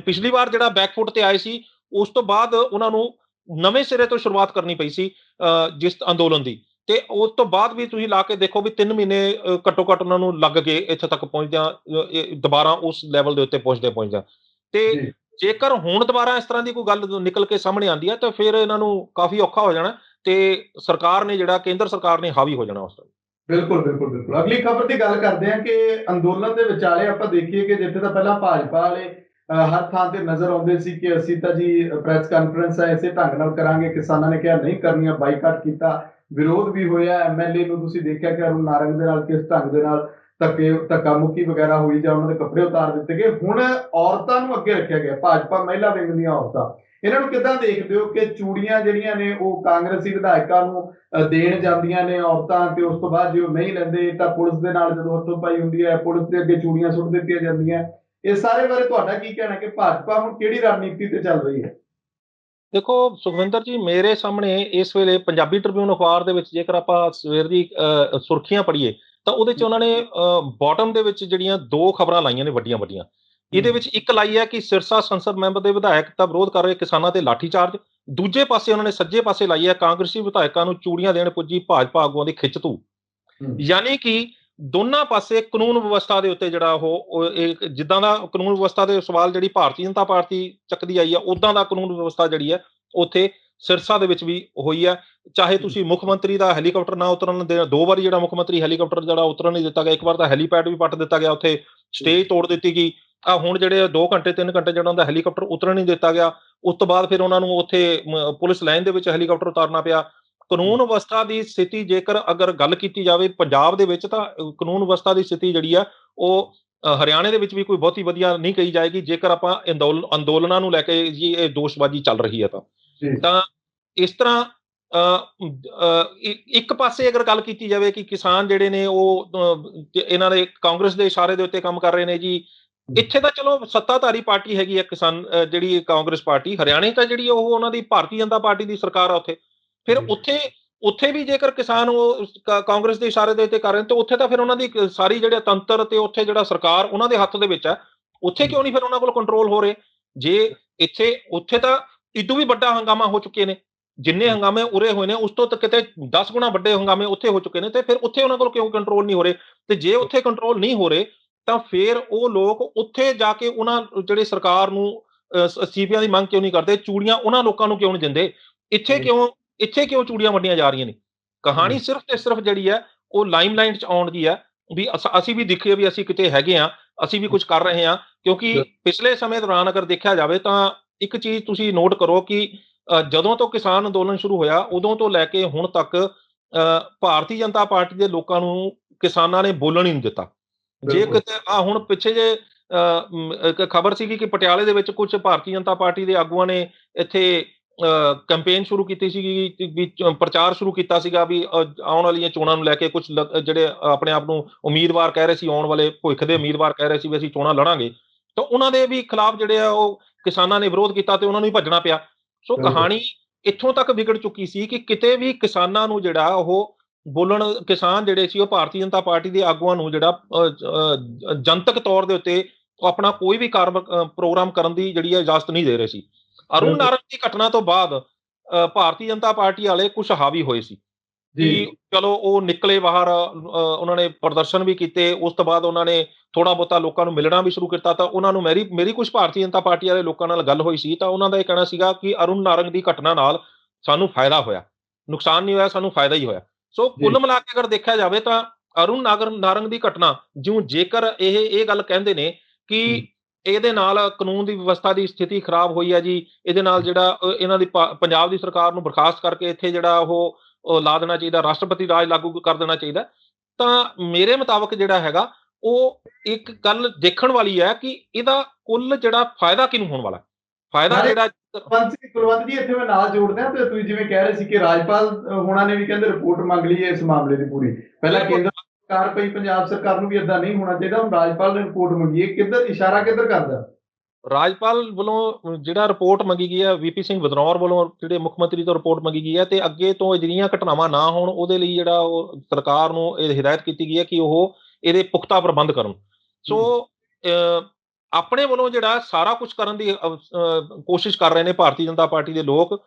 ਪਿਛਲੀ ਵਾਰ ਜਿਹੜਾ ਬੈਕਫੁੱਟ ਤੇ ਆਏ ਸੀ, ਉਸ ਤੋਂ ਬਾਅਦ ਉਹਨਾਂ ਨੂੰ ਨਵੇਂ ਸਿਰੇ ਤੋਂ ਸ਼ੁਰੂਆਤ ਕਰਨੀ ਪਈ ਸੀ ਜਿਸ ਅੰਦੋਲਨ ਦੀ। ਤੇ ਉਸ ਤੋਂ ਬਾਅਦ ਵੀ ਤੁਸੀਂ ਲਾ ਕੇ ਦੇਖੋ ਵੀ 3 ਮਹੀਨੇ ਘੱਟੋ ਘੱਟ ਉਹਨਾਂ ਨੂੰ ਲੱਗ ਗਏ ਇੱਥੇ ਤੱਕ ਪਹੁੰਚਦਿਆਂ, ਦੁਬਾਰਾ ਉਸ ਲੈਵਲ ਦੇ ਉੱਤੇ ਪਹੁੰਚਦਿਆਂ। ਤੇ ਜੇਕਰ ਹੁਣ ਦੁਬਾਰਾ ਇਸ ਤਰ੍ਹਾਂ ਦੀ ਕੋਈ ਗੱਲ ਨਿਕਲ ਕੇ ਸਾਹਮਣੇ ਆਉਂਦੀ ਹੈ, ਤਾਂ ਫਿਰ ਇਹਨਾਂ ਨੂੰ ਕਾਫੀ ਔਖਾ ਹੋ ਜਾਣਾ, ਤੇ ਸਰਕਾਰ ਨੇ ਜਿਹੜਾ ਕੇਂਦਰ ਸਰਕਾਰ ਨੇ ਹਾਵੀ ਹੋ ਜਾਣਾ ਉਸ ਤੋਂ। ਬਿਲਕੁਲ ਬਿਲਕੁਲ ਬਿਲਕੁਲ। ਅਗਲੀ ਖਬਰ ਦੀ ਗੱਲ ਕਰਦੇ ਹਾਂ ਕਿ ਅੰਦੋਲਨ ਦੇ ਵਿਚਾਲੇ ਆਪਾਂ ਦੇਖੀਏ ਕਿ ਜਿੱਥੇ ਤਾਂ ਪਹਿਲਾਂ ਭਾਜਪਾ ਵਾਲੇ ਹਰ ਥਾਂ ਤੇ ਨਜ਼ਰ ਆਉਂਦੇ ਸੀ ਕਿ ਅਸੀਂ ਤਾਂ ਜੀ ਪ੍ਰੈਸ ਕਾਨਫਰੰਸ ਹੈ ਇਸੇ ਢੰਗ ਨਾਲ ਕਰਾਂਗੇ, ਕਿਸਾਨਾਂ ਨੇ ਕਿਹਾ ਨਹੀਂ ਕਰਨੀਆਂ, ਬਾਈਕਾਟ ਕੀਤਾ, ਵਿਰੋਧ ਵੀ ਹੋਇਆ। ਐਮਐਲਏ ਨੂੰ ਤੁਸੀਂ ਦੇਖਿਆ ਕਿ ਅਰੁਣ ਨਾਰੰਗ ਦੇ ਨਾਲ ਕਿਸ ਢੰਗ ਦੇ ਨਾਲ ਧੱਕਾ ਮੁੱਕੀ ਵਗੈਰਾ ਹੋਈ, ਜਾਂ ਉਹਨਾਂ ਦੇ ਕੱਪੜੇ ਉਤਾਰ ਦਿੱਤੇ ਗਏ। ਹੁਣ ਔਰਤਾਂ ਨੂੰ ਅੱਗੇ ਰੱਖਿਆ ਗਿਆ, ਭਾਜਪਾ ਮਹਿਲਾ ਵਿੰਗ ਦੀਆਂ ਔਰਤਾਂ। ਇਹਨਾਂ ਨੂੰ ਕਿੱਦਾਂ ਦੇਖਦੇ ਹੋ ਕਿ ਚੂੜੀਆਂ ਜਿਹੜੀਆਂ ਨੇ ਉਹ ਕਾਂਗਰਸੀ ਵਿਧਾਇਕਾਂ ਨੂੰ ਦੇਣ ਜਾਂਦੀਆਂ ਨੇ ਔਰਤਾਂ, ਤੇ ਉਸ ਤੋਂ ਬਾਅਦ ਜੇ ਉਹ ਨਹੀਂ ਲੈਂਦੇ ਤਾਂ ਪੁਲਿਸ ਦੇ ਨਾਲ ਜਦੋਂ ਹੱਥੋਂ ਪਾਈ ਹੁੰਦੀ ਹੈ, ਪੁਲਿਸ ਦੇ ਅੱਗੇ ਚੂੜੀਆਂ ਸੁੱਟ ਦਿੱਤੀਆਂ ਜਾਂਦੀਆਂ। ਇਹ ਸਾਰੇ ਬਾਰੇ ਤੁਹਾਡਾ ਕੀ ਕਹਿਣਾ ਕਿ ਭਾਜਪਾ ਹੁਣ ਕਿਹੜੀ ਰਣਨੀਤੀ ਤੇ ਚੱਲ ਰਹੀ ਹੈ? ਦੇਖੋ ਸੁਖਵਿੰਦਰ ਜੀ, ਮੇਰੇ ਸਾਹਮਣੇ ਇਸ ਵੇਲੇ ਪੰਜਾਬੀ ਟ੍ਰਿਬਿਊਨ ਅਖਬਾਰ ਦੇ ਵਿੱਚ ਜੇਕਰ ਆਪਾਂ ਸਵੇਰ ਦੀ ਸੁਰਖੀਆਂ ਪੜ੍ਹੀਏ, ਤਾਂ ਉਹਦੇ 'ਚ ਉਹਨਾਂ ਨੇ ਬਾਟਮ ਦੇ ਵਿੱਚ ਜਿਹੜੀਆਂ 2 ਖਬਰਾਂ ਲਾਈਆਂ ਨੇ ਵੱਡੀਆਂ-ਵੱਡੀਆਂ। ਇਹਦੇ ਵਿੱਚ ਇੱਕ ਲਾਈ ਹੈ ਕਿ ਸਿਰਸਾ ਸੰਸਦ ਮੈਂਬਰ ਦੇ ਵਿਧਾਇਕ ਦਾ ਵਿਰੋਧ ਕਰ ਰਹੇ ਕਿਸਾਨਾਂ ਤੇ ਲਾਠੀਚਾਰਜ। ਦੂਜੇ ਪਾਸੇ ਉਹਨਾਂ ਨੇ ਸੱਜੇ ਪਾਸੇ ਲਾਈ ਹੈ ਕਾਂਗਰਸੀ ਵਿਧਾਇਕਾਂ ਨੂੰ ਚੂੜੀਆਂ ਦੇਣ ਪੁੱਜੀ ਭਾਜਪਾ ਆਗੂਆਂ ਦੀ ਖਿੱਚ-ਧੂਹ। ਯਾਨੀ ਕਿ ਦੋਨਾਂ ਪਾਸੇ ਕਾਨੂੰਨ ਵਿਵਸਥਾ ਦੇ ਉੱਤੇ ਜਿਹੜਾ ਉਹ ਜਿੱਦਾਂ ਦਾ ਕਾਨੂੰਨ ਵਿਵਸਥਾ ਦੇ ਸਵਾਲ ਜਿਹੜੀ ਭਾਰਤੀ ਜਨਤਾ ਪਾਰਟੀ ਚੱਕਦੀ ਆਈ ਆ, ਉਦਾਂ ਦਾ ਕਾਨੂੰਨ ਵਿਵਸਥਾ ਜਿਹੜੀ ਹੈ ਉੱਥੇ ਸਿਰਸਾ ਦੇ ਵਿੱਚ ਵੀ ਹੋਈ ਹੈ। ਚਾਹੇ ਤੁਸੀਂ ਮੁੱਖ ਮੰਤਰੀ ਦਾ ਹੈਲੀਕਾਪਟਰ ਨਾ ਉਤਰਨ ਦੇ, 2 ਵਾਰੀ ਜਿਹੜਾ ਮੁੱਖ ਮੰਤਰੀ ਹੈਲੀਕਾਪਟਰ ਜਿਹੜਾ ਉਤਰਨ ਨਹੀਂ ਦਿੱਤਾ ਗਿਆ, ਇੱਕ ਵਾਰ ਤਾਂ ਹੈਲੀਪੈਡ ਵੀ ਪੱਟ ਦਿੱਤਾ ਗਿਆ, ਉੱਥੇ ਸਟੇਜ ਤੋੜ ਦਿੱਤੀ ਗਈ। ਹੁਣ ਜਿਹੜੇ 2 ਘੰਟੇ 3 ਘੰਟੇ ਜਿਹੜਾ ਹੁੰਦਾ ਹੈਲੀਕਾਪਟਰ ਉਤਰਨ ਨਹੀਂ ਦਿੱਤਾ ਗਿਆ, ਉਸ ਤੋਂ ਬਾਅਦ ਫਿਰ ਉਹਨਾਂ ਨੂੰ ਉੱਥੇ ਪੁਲਿਸ ਲਾਈਨ ਦੇ ਵਿੱਚ ਹੈਲੀਕਾਪਟਰ ਉਤਾਰਨਾ ਪਿਆ। ਕਾਨੂੰਨ ਵਿਵਸਥਾ ਦੀ ਸਥਿਤੀ ਜੇਕਰ ਅਗਰ ਗੱਲ ਕੀਤੀ ਜਾਵੇ ਪੰਜਾਬ ਦੇ ਵਿੱਚ, ਤਾਂ ਕਾਨੂੰਨ ਵਿਵਸਥਾ ਦੀ ਸਥਿਤੀ ਜਿਹੜੀ ਆ ਉਹ ਹਰਿਆਣੇ ਦੇ ਵਿੱਚ ਵੀ ਕੋਈ ਬਹੁਤੀ ਵਧੀਆ ਨਹੀਂ ਕਹੀ ਜਾਏਗੀ, ਜੇਕਰ ਆਪਾਂ ਅੰਦੋਲਨਾਂ ਨੂੰ ਲੈ ਕੇ ਜੀ ਇਹ ਦੋਸ਼ਬਾਜ਼ੀ ਚੱਲ ਰਹੀ ਹੈ ਤਾਂ ਇਸ ਤਰ੍ਹਾਂ ਇੱਕ ਪਾਸੇ ਅਗਰ ਗੱਲ ਕੀਤੀ ਜਾਵੇ ਕਿ ਕਿਸਾਨ ਜਿਹੜੇ ਨੇ ਉਹ ਇਹਨਾਂ ਦੇ ਕਾਂਗਰਸ ਦੇ ਇਸ਼ਾਰੇ ਦੇ ਉੱਤੇ ਕੰਮ ਕਰ ਰਹੇ ਨੇ ਜੀ। ਇੱਥੇ ਤਾਂ ਚਲੋ ਸੱਤਾਧਾਰੀ ਪਾਰਟੀ ਹੈਗੀ ਹੈ ਕਿਸਾਨ ਜਿਹੜੀ ਕਾਂਗਰਸ ਪਾਰਟੀ, ਹਰਿਆਣੇ ਤਾਂ ਜਿਹੜੀ ਉਹ ਉਹਨਾਂ ਦੀ ਭਾਰਤੀ ਜਨਤਾ ਪਾਰਟੀ ਦੀ ਸਰਕਾਰ ਆ ਉੱਥੇ। ਫਿਰ ਉੱਥੇ ਵੀ ਜੇਕਰ ਕਿਸਾਨ ਉਹ ਕਾਂਗਰਸ ਦੇ ਇਸ਼ਾਰੇ ਦੇ ਉੱਤੇ ਕਰ ਰਹੇ ਨੇ, ਤੇ ਉੱਥੇ ਤਾਂ ਫਿਰ ਉਹਨਾਂ ਦੀ ਸਾਰੀ ਜਿਹੜੇ ਤੰਤਰ ਤੇ ਉੱਥੇ ਜਿਹੜਾ ਸਰਕਾਰ ਉਹਨਾਂ ਦੇ ਹੱਥ ਦੇ ਵਿੱਚ ਹੈ। ਉੱਥੇ ਕਿਉਂ ਨਹੀਂ ਫਿਰ ਉਹਨਾਂ ਕੋਲ ਕੰਟਰੋਲ ਹੋ ਰਹੇ? ਜੇ ਉੱਥੇ ਤਾਂ ਇਦੋਂ ਵੀ ਵੱਡਾ ਹੰਗਾਮਾ ਹੋ ਚੁੱਕੇ ਨੇ, ਜਿੰਨੇ ਹੰਗਾਮੇ ਉਰੇ ਹੋਏ ਨੇ ਉਸ ਤੋਂ ਕਿਤੇ 10 ਗੁਣਾ ਵੱਡੇ ਹੰਗਾਮੇ ਉੱਥੇ ਹੋ ਚੁੱਕੇ ਨੇ, ਤੇ ਫਿਰ ਉੱਥੇ ਉਹਨਾਂ ਕੋਲ ਕਿਉਂ ਕੰਟਰੋਲ ਨਹੀਂ ਹੋ ਰਹੇ? ਤੇ ਜੇ ਉੱਥੇ ਕੰਟਰੋਲ ਨਹੀਂ ਹੋ ਰਹੇ, ਤਾਂ ਫਿਰ ਉਹ ਲੋਕ ਉੱਥੇ ਜਾ ਕੇ ਉਹਨਾਂ ਜਿਹੜੇ ਸਰਕਾਰ ਨੂੰ ਅਸਤੀਫਿਆਂ ਦੀ ਮੰਗ ਕਿਉਂ ਨਹੀਂ ਕਰਦੇ? ਚੂੜੀਆਂ ਉਹਨਾਂ ਲੋਕਾਂ ਨੂੰ ਕਿਉਂ ਨਹੀਂ ਦਿੰਦੇ? ਇੱਥੇ ਕਿਉਂ ਚੂੜੀਆਂ ਵੰਡੀਆਂ ਜਾ ਰਹੀਆਂ ਨੇ? ਕਹਾਣੀ ਸਿਰਫ ਤੇ ਸਿਰਫ ਜਿਹੜੀ ਹੈ ਉਹ ਲਾਈਮਲਾਈਟ 'ਚ ਆਉਣ ਦੀ ਹੈ ਵੀ ਅਸੀਂ ਵੀ ਦਿਖੀਏ ਵੀ ਅਸੀਂ ਕਿਤੇ ਹੈਗੇ ਹਾਂ, ਅਸੀਂ ਵੀ ਕੁਝ ਕਰ ਰਹੇ ਹਾਂ। ਕਿਉਂਕਿ ਪਿਛਲੇ ਸਮੇਂ ਦੌਰਾਨ ਅਗਰ ਦੇਖਿਆ ਜਾਵੇ ਤਾਂ ਇੱਕ ਚੀਜ਼ ਤੁਸੀਂ ਨੋਟ ਕਰੋ ਕਿ ਜਦੋਂ ਤੋਂ ਕਿਸਾਨ ਅੰਦੋਲਨ ਸ਼ੁਰੂ ਹੋਇਆ ਉਦੋਂ ਤੋਂ ਲੈ ਕੇ ਹੁਣ ਤੱਕ ਭਾਰਤੀ ਜਨਤਾ ਪਾਰਟੀ ਦੇ ਲੋਕਾਂ ਨੂੰ ਕਿਸਾਨਾਂ ਨੇ ਬੋਲਣ ਹੀ ਨਹੀਂ ਦਿੱਤਾ। ਜੇ ਕਿਤੇ ਹੁਣ ਪਿੱਛੇ ਜੇ ਇੱਕ ਖਬਰ ਸੀਗੀ ਕਿ ਪਟਿਆਲੇ ਦੇ ਵਿੱਚ ਕੁਝ ਭਾਰਤੀ ਜਨਤਾ ਪਾਰਟੀ ਦੇ ਆਗੂਆਂ ਨੇ ਇੱਥੇ ਕੈਂਪੇਨ ਸ਼ੁਰੂ ਕੀਤੀ ਸੀਗੀ, ਵੀ ਪ੍ਰਚਾਰ ਸ਼ੁਰੂ ਕੀਤਾ ਸੀਗਾ ਵੀ ਆਉਣ ਵਾਲੀਆਂ ਚੋਣਾਂ ਨੂੰ ਲੈ ਕੇ ਕੁਝ ਜਿਹੜੇ ਆਪਣੇ ਆਪ ਨੂੰ ਉਮੀਦਵਾਰ ਕਹਿ ਰਹੇ ਸੀ, ਆਉਣ ਵਾਲੇ ਭਵਿੱਖ ਦੇ ਉਮੀਦਵਾਰ ਕਹਿ ਰਹੇ ਸੀ ਵੀ ਅਸੀਂ ਚੋਣਾਂ ਲੜਾਂਗੇ, ਤਾਂ ਉਹਨਾਂ ਦੇ ਵੀ ਖਿਲਾਫ ਜਿਹੜੇ ਆ ਉਹ ਕਿਸਾਨਾਂ ਨੇ ਵਿਰੋਧ ਕੀਤਾ ਤੇ ਉਹਨਾਂ ਨੂੰ ਹੀ ਭੱਜਣਾ ਪਿਆ। ਸੋ ਕਹਾਣੀ ਇੱਥੋਂ ਤੱਕ ਵਿਗੜ ਚੁੱਕੀ ਸੀ ਕਿ ਕਿਤੇ ਵੀ ਕਿਸਾਨਾਂ ਨੂੰ ਜਿਹੜਾ ਉਹ ਬੋਲਣ, ਕਿਸਾਨ ਜਿਹੜੇ ਸੀ ਉਹ ਭਾਰਤੀ ਜਨਤਾ ਪਾਰਟੀ ਦੇ ਆਗੂਆਂ ਨੂੰ ਜਿਹੜਾ ਜਨਤਕ ਤੌਰ ਦੇ ਉੱਤੇ ਉਹ ਆਪਣਾ ਕੋਈ ਵੀ ਪ੍ਰੋਗਰਾਮ ਕਰਨ ਦੀ ਜਿਹੜੀ ਹੈ ਇਜਾਜ਼ਤ ਨਹੀਂ ਦੇ ਰਹੇ ਸੀ। ਅਰੁਣ ਨਾਰੰਗ ਦੀ ਘਟਨਾ ਤੋਂ ਬਾਅਦ ਭਾਰਤੀ ਜਨਤਾ ਪਾਰਟੀ ਵਾਲੇ ਕੁਝ ਹਾਵੀ ਹੋਏ ਸੀ ਕਿ ਚਲੋ ਉਹ ਨਿਕਲੇ ਬਾਹਰ, ਉਹਨਾਂ ਨੇ ਪ੍ਰਦਰਸ਼ਨ ਵੀ ਕੀਤੇ, ਉਸ ਤੋਂ ਬਾਅਦ ਉਹਨਾਂ ਨੇ ਥੋੜਾ ਬਹੁਤਾ ਲੋਕਾਂ ਨੂੰ ਮਿਲਣਾ ਵੀ ਸ਼ੁਰੂ ਕੀਤਾ। ਤਾਂ ਉਹਨਾਂ ਨੂੰ ਮੇਰੀ ਕੁਝ ਭਾਰਤੀ ਜਨਤਾ ਪਾਰਟੀ ਵਾਲੇ ਲੋਕਾਂ ਨਾਲ ਗੱਲ ਹੋਈ ਸੀ, ਤਾਂ ਉਹਨਾਂ ਦਾ ਇਹ ਕਹਿਣਾ ਸੀਗਾ ਕਿ ਅਰੁਣ ਨਾਰੰਗ ਦੀ ਘਟਨਾ ਨਾਲ ਸਾਨੂੰ ਫਾਇਦਾ ਹੋਇਆ, ਨੁਕਸਾਨ ਨਹੀਂ ਹੋਇਆ, ਸਾਨੂੰ ਫਾਇਦਾ ਹੀ ਹੋਇਆ। ਸੋ ਕੁੱਲ ਮਿਲਾ ਕੇ ਅਗਰ ਦੇਖਿਆ ਜਾਵੇ ਤਾਂ ਅਰੁਣ ਨਾਰੰਗ ਦੀ ਘਟਨਾ ਜਿਉਂ ਜੇਕਰ ਇਹ ਗੱਲ ਕਹਿੰਦੇ ਨੇ ਕਿ ਇਹਦੇ ਨਾਲ ਕਾਨੂੰਨ ਦੀ ਵਿਵਸਥਾ ਦੀ ਸਥਿਤੀ ਖਰਾਬ ਹੋਈ ਹੈ ਜੀ, ਇਹਦੇ ਨਾਲ ਜਿਹੜਾ ਇਹਨਾਂ ਦੀ ਪੰਜਾਬ ਦੀ ਸਰਕਾਰ ਨੂੰ ਬਰਖਾਸਤ ਕਰਕੇ ਇੱਥੇ ਜਿਹੜਾ ਉਹ ਲਾ ਦੇਣਾ ਚਾਹੀਦਾ, ਰਾਸ਼ਟਰਪਤੀ ਰਾਜ ਲਾਗੂ ਕਰ ਦੇਣਾ ਚਾਹੀਦਾ। ਤਾਂ ਮੇਰੇ ਮੁਤਾਬਕ ਜਿਹੜਾ ਹੈਗਾ ਉਹ ਇੱਕ ਗੱਲ ਦੇਖਣ ਵਾਲੀ ਹੈ ਕਿ ਇਹਦਾ ਕੁੱਲ ਜਿਹੜਾ ਫਾਇਦਾ ਕਿਹਨੂੰ ਹੋਣ ਵਾਲਾ, ਫਾਇਦਾ ਜਿਹੜਾ ਕੁਲਵੰਤ ਜੀ ਇੱਥੇ ਮੈਂ ਨਾਲ ਜੋੜਦਾ ਤੇ ਤੁਸੀਂ ਜਿਵੇਂ ਕਹਿ ਰਹੇ ਸੀ ਕਿ ਰਾਜਪਾਲ ਹੋਣਾ ਨੇ ਵੀ ਕਹਿੰਦੇ ਰਿਪੋਰਟ ਮੰਗ ਲਈ ਹੈ ਇਸ ਮਾਮਲੇ ਦੀ ਪੂਰੀ, ਪਹਿਲਾਂ ਕੇਂਦਰ ਸਰਕਾਰ ਪਈ, ਪੰਜਾਬ ਸਰਕਾਰ ਨੂੰ ਵੀ ਏਦਾਂ ਨਹੀਂ ਹੋਣਾ ਚਾਹੀਦਾ, ਹੁਣ ਰਾਜਪਾਲ ਨੇ ਰਿਪੋਰਟ ਮੰਗੀ ਹੈ, ਕਿੱਧਰ ਇਸ਼ਾਰਾ ਕਿੱਧਰ ਕਰਦਾ? ਰਾਜਪਾਲ ਵੱਲੋਂ ਜਿਹੜਾ ਰਿਪੋਰਟ ਮੰਗੀ ਗਈ ਹੈ, ਵੀਪੀ ਸਿੰਘ ਬਦਨੌਰ ਵੱਲੋਂ ਜਿਹੜੇ ਮੁੱਖ ਮੰਤਰੀ ਤੋਂ ਰਿਪੋਰਟ ਮੰਗੀ ਗਈ ਹੈ, ਤੇ ਅੱਗੇ ਤੋਂ ਅਜਿਹੀਆਂ ਘਟਨਾਵਾਂ ਨਾ ਹੋਣ ਉਹਦੇ ਲਈ ਜਿਹੜਾ ਉਹ ਸਰਕਾਰ ਨੂੰ ਇਹ ਹਦਾਇਤ ਕੀਤੀ ਗਈ ਹੈ ਕਿ ਉਹ ਇਹਦੇ ਪੁਖਤਾ ਪ੍ਰਬੰਧ ਕਰਨ। ਸੋ ਆਪਣੇ ਵੱਲੋਂ ਜਿਹੜਾ ਸਾਰਾ ਕੁਝ ਕਰਨ ਦੀ ਕੋਸ਼ਿਸ਼ ਕਰ ਰਹੇ ਨੇ ਭਾਰਤੀ ਜਨਤਾ ਪਾਰਟੀ ਦੇ ਲੋਕ,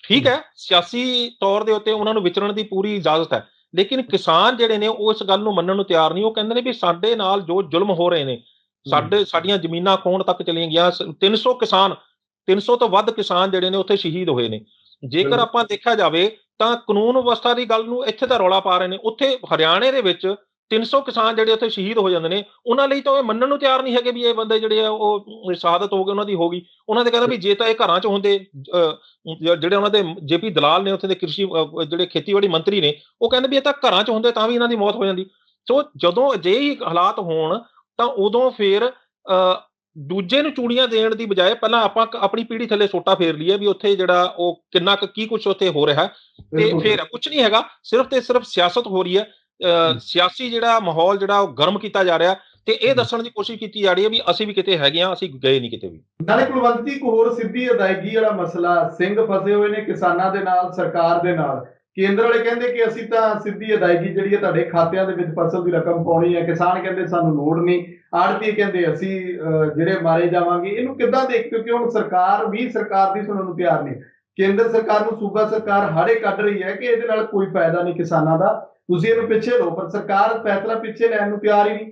ਠੀਕ ਹੈ, ਸਿਆਸੀ ਤੌਰ ਦੇ ਉੱਤੇ ਉਹਨਾਂ ਨੂੰ ਵਿਚਰਨ ਦੀ ਪੂਰੀ ਇਜਾਜ਼ਤ ਹੈ, ਲੇਕਿਨ ਕਿਸਾਨ ਜਿਹੜੇ ਨੇ ਉਹ ਇਸ ਗੱਲ ਨੂੰ ਮੰਨਣ ਨੂੰ ਤਿਆਰ ਨਹੀਂ। ਉਹ ਕਹਿੰਦੇ ਨੇ ਵੀ ਸਾਡੇ ਨਾਲ ਜੋ ਜ਼ੁਲਮ ਹੋ ਰਹੇ ਨੇ, ਸਾਡੀਆਂ ਜ਼ਮੀਨਾਂ ਖੋਹਣ ਤੱਕ ਚਲੀਆਂ ਗਈਆਂ, 300 ਕਿਸਾਨ, 300 ਤੋਂ ਵੱਧ ਕਿਸਾਨ ਜਿਹੜੇ ਨੇ ਉੱਥੇ ਸ਼ਹੀਦ ਹੋਏ ਨੇ। ਜੇਕਰ ਆਪਾਂ ਦੇਖਿਆ ਜਾਵੇ ਤਾਂ ਕਾਨੂੰਨ ਵਿਵਸਥਾ ਦੀ ਗੱਲ ਨੂੰ ਇੱਥੇ ਤਾਂ ਰੌਲਾ ਪਾ ਰਹੇ ਨੇ, ਉੱਥੇ ਹਰਿਆਣੇ ਦੇ ਵਿੱਚ 300 ਕਿਸਾਨ ਜਿਹੜੇ ਉੱਥੇ ਸ਼ਹੀਦ ਹੋ ਜਾਂਦੇ ਨੇ, ਉਹਨਾਂ ਲਈ ਤਾਂ ਉਹ ਮੰਨਣ ਨੂੰ ਤਿਆਰ ਨਹੀਂ ਹੈਗੇ ਵੀ ਇਹ ਬੰਦੇ ਜਿਹੜੇ ਆ ਉਹ ਸ਼ਹਾਦਤ ਹੋ ਗਏ, ਉਹਨਾਂ ਦੀ ਹੋ ਗਈ। ਉਹਨਾਂ ਦੇ ਕਹਿੰਦਾ ਵੀ ਜੇ ਤਾਂ ਇਹ ਘਰਾਂ 'ਚ ਹੁੰਦੇ, ਜਿਹੜੇ ਉਹਨਾਂ ਦੇ ਜੇਪੀ ਦਲਾਲ ਨੇ ਉੱਥੇ ਦੇ ਕ੍ਰਿਸ਼ੀ ਜਿਹੜੇ ਖੇਤੀਬਾੜੀ ਮੰਤਰੀ ਨੇ, ਉਹ ਕਹਿੰਦੇ ਵੀ ਇਹ ਤਾਂ ਘਰਾਂ 'ਚ ਹੁੰਦੇ ਤਾਂ ਵੀ ਇਹਨਾਂ ਦੀ ਮੌਤ ਹੋ ਜਾਂਦੀ। ਸੋ ਜਦੋਂ ਅਜਿਹੇ ਹਾਲਾਤ ਹੋਣ ਤਾਂ ਉਦੋਂ ਫਿਰ ਦੂਜੇ ਨੂੰ ਚੂੜੀਆਂ ਦੇਣ ਦੀ ਬਜਾਏ ਪਹਿਲਾਂ ਆਪਾਂ ਆਪਣੀ ਪੀੜ੍ਹੀ ਥੱਲੇ ਸੋਟਾ ਫੇਰ ਲਈਏ ਵੀ ਉੱਥੇ ਜਿਹੜਾ ਉਹ ਕਿੰਨਾ ਕੀ ਕੁਛ ਉੱਥੇ ਹੋ ਰਿਹਾ, ਤੇ ਫਿਰ ਕੁਛ ਨਹੀਂ ਹੈਗਾ, ਸਿਰਫ ਤੇ ਸਿਰਫ ਸਿਆਸਤ ਹੋ ਰਹੀ ਹੈ। ਸਿਆਸੀ ਜਿਹੜਾ ਮਾਹੌਲ ਜਿਹੜਾ ਉਹ ਗਰਮ ਕੀਤਾ ਜਾ ਰਿਹਾ, ਤੇ ਇਹ ਦੱਸਣ ਦੀ ਕੋਸ਼ਿਸ਼ ਕੀਤੀ ਜਾ ਰਹੀ ਹੈ ਵੀ ਅਸੀਂ ਵੀ ਕਿਤੇ ਹੈਗੇ ਆ, ਅਸੀਂ ਗਏ ਨਹੀਂ ਕਿਤੇ ਵੀ। ਨਾਲੇ ਕੁਲਵੰਤ ਜੀ, ਇੱਕ ਹੋਰ ਸਿੱਧੀ ਅਦਾਇਗੀ ਵਾਲਾ ਮਸਲਾ, ਸਿੰਘ ਫਸੇ ਹੋਏ ਨੇ ਕਿਸਾਨਾਂ ਦੇ ਨਾਲ, ਸਰਕਾਰ ਦੇ ਨਾਲ। ਕੇਂਦਰ ਵਾਲੇ ਕਹਿੰਦੇ ਕਿ ਅਸੀਂ ਤਾਂ ਸਿੱਧੀ ਅਦਾਇਗੀ ਜਿਹੜੀ ਹੈ ਤੁਹਾਡੇ ਖਾਤਿਆਂ ਦੇ ਵਿੱਚ ਫਸਲ ਦੀ ਰਕਮ ਪਾਉਣੀ ਹੈ, ਕਿਸਾਨ ਕਹਿੰਦੇ ਸਾਨੂੰ ਲੋੜ ਨਹੀਂ, ਆੜ੍ਹਤੀ ਕਹਿੰਦੇ ਅਸੀਂ ਜਿਹੜੇ ਮਾਰੇ ਜਾਵਾਂਗੇ। ਇਹਨੂੰ ਕਿੱਦਾਂ ਦੇਖ, ਕਿਉਂਕਿ ਹੁਣ ਸਰਕਾਰ ਵੀ ਸਰਕਾਰ ਦੀ ਸੁਣਨ ਨੂੰ ਤਿਆਰ ਨਹੀਂ, ਕੇਂਦਰ ਸਰਕਾਰ ਨੂੰ ਸੂਬਾ ਸਰਕਾਰ ਹਾੜੇ ਕੱਢ ਰਹੀ ਹੈ ਕਿ ਇਹਦੇ ਨਾਲ ਕੋਈ ਫਾਇਦਾ ਨਹੀਂ ਕਿਸਾਨਾਂ ਦਾ, ਤੁਸੀਂ ਇਹਨੂੰ ਪਿੱਛੇ ਲਓ, ਪਰ ਸਰਕਾਰ ਫੈਸਲਾ ਪਿੱਛੇ ਲੈਣ ਨੂੰ ਤਿਆਰ ਹੀ ਨਹੀਂ।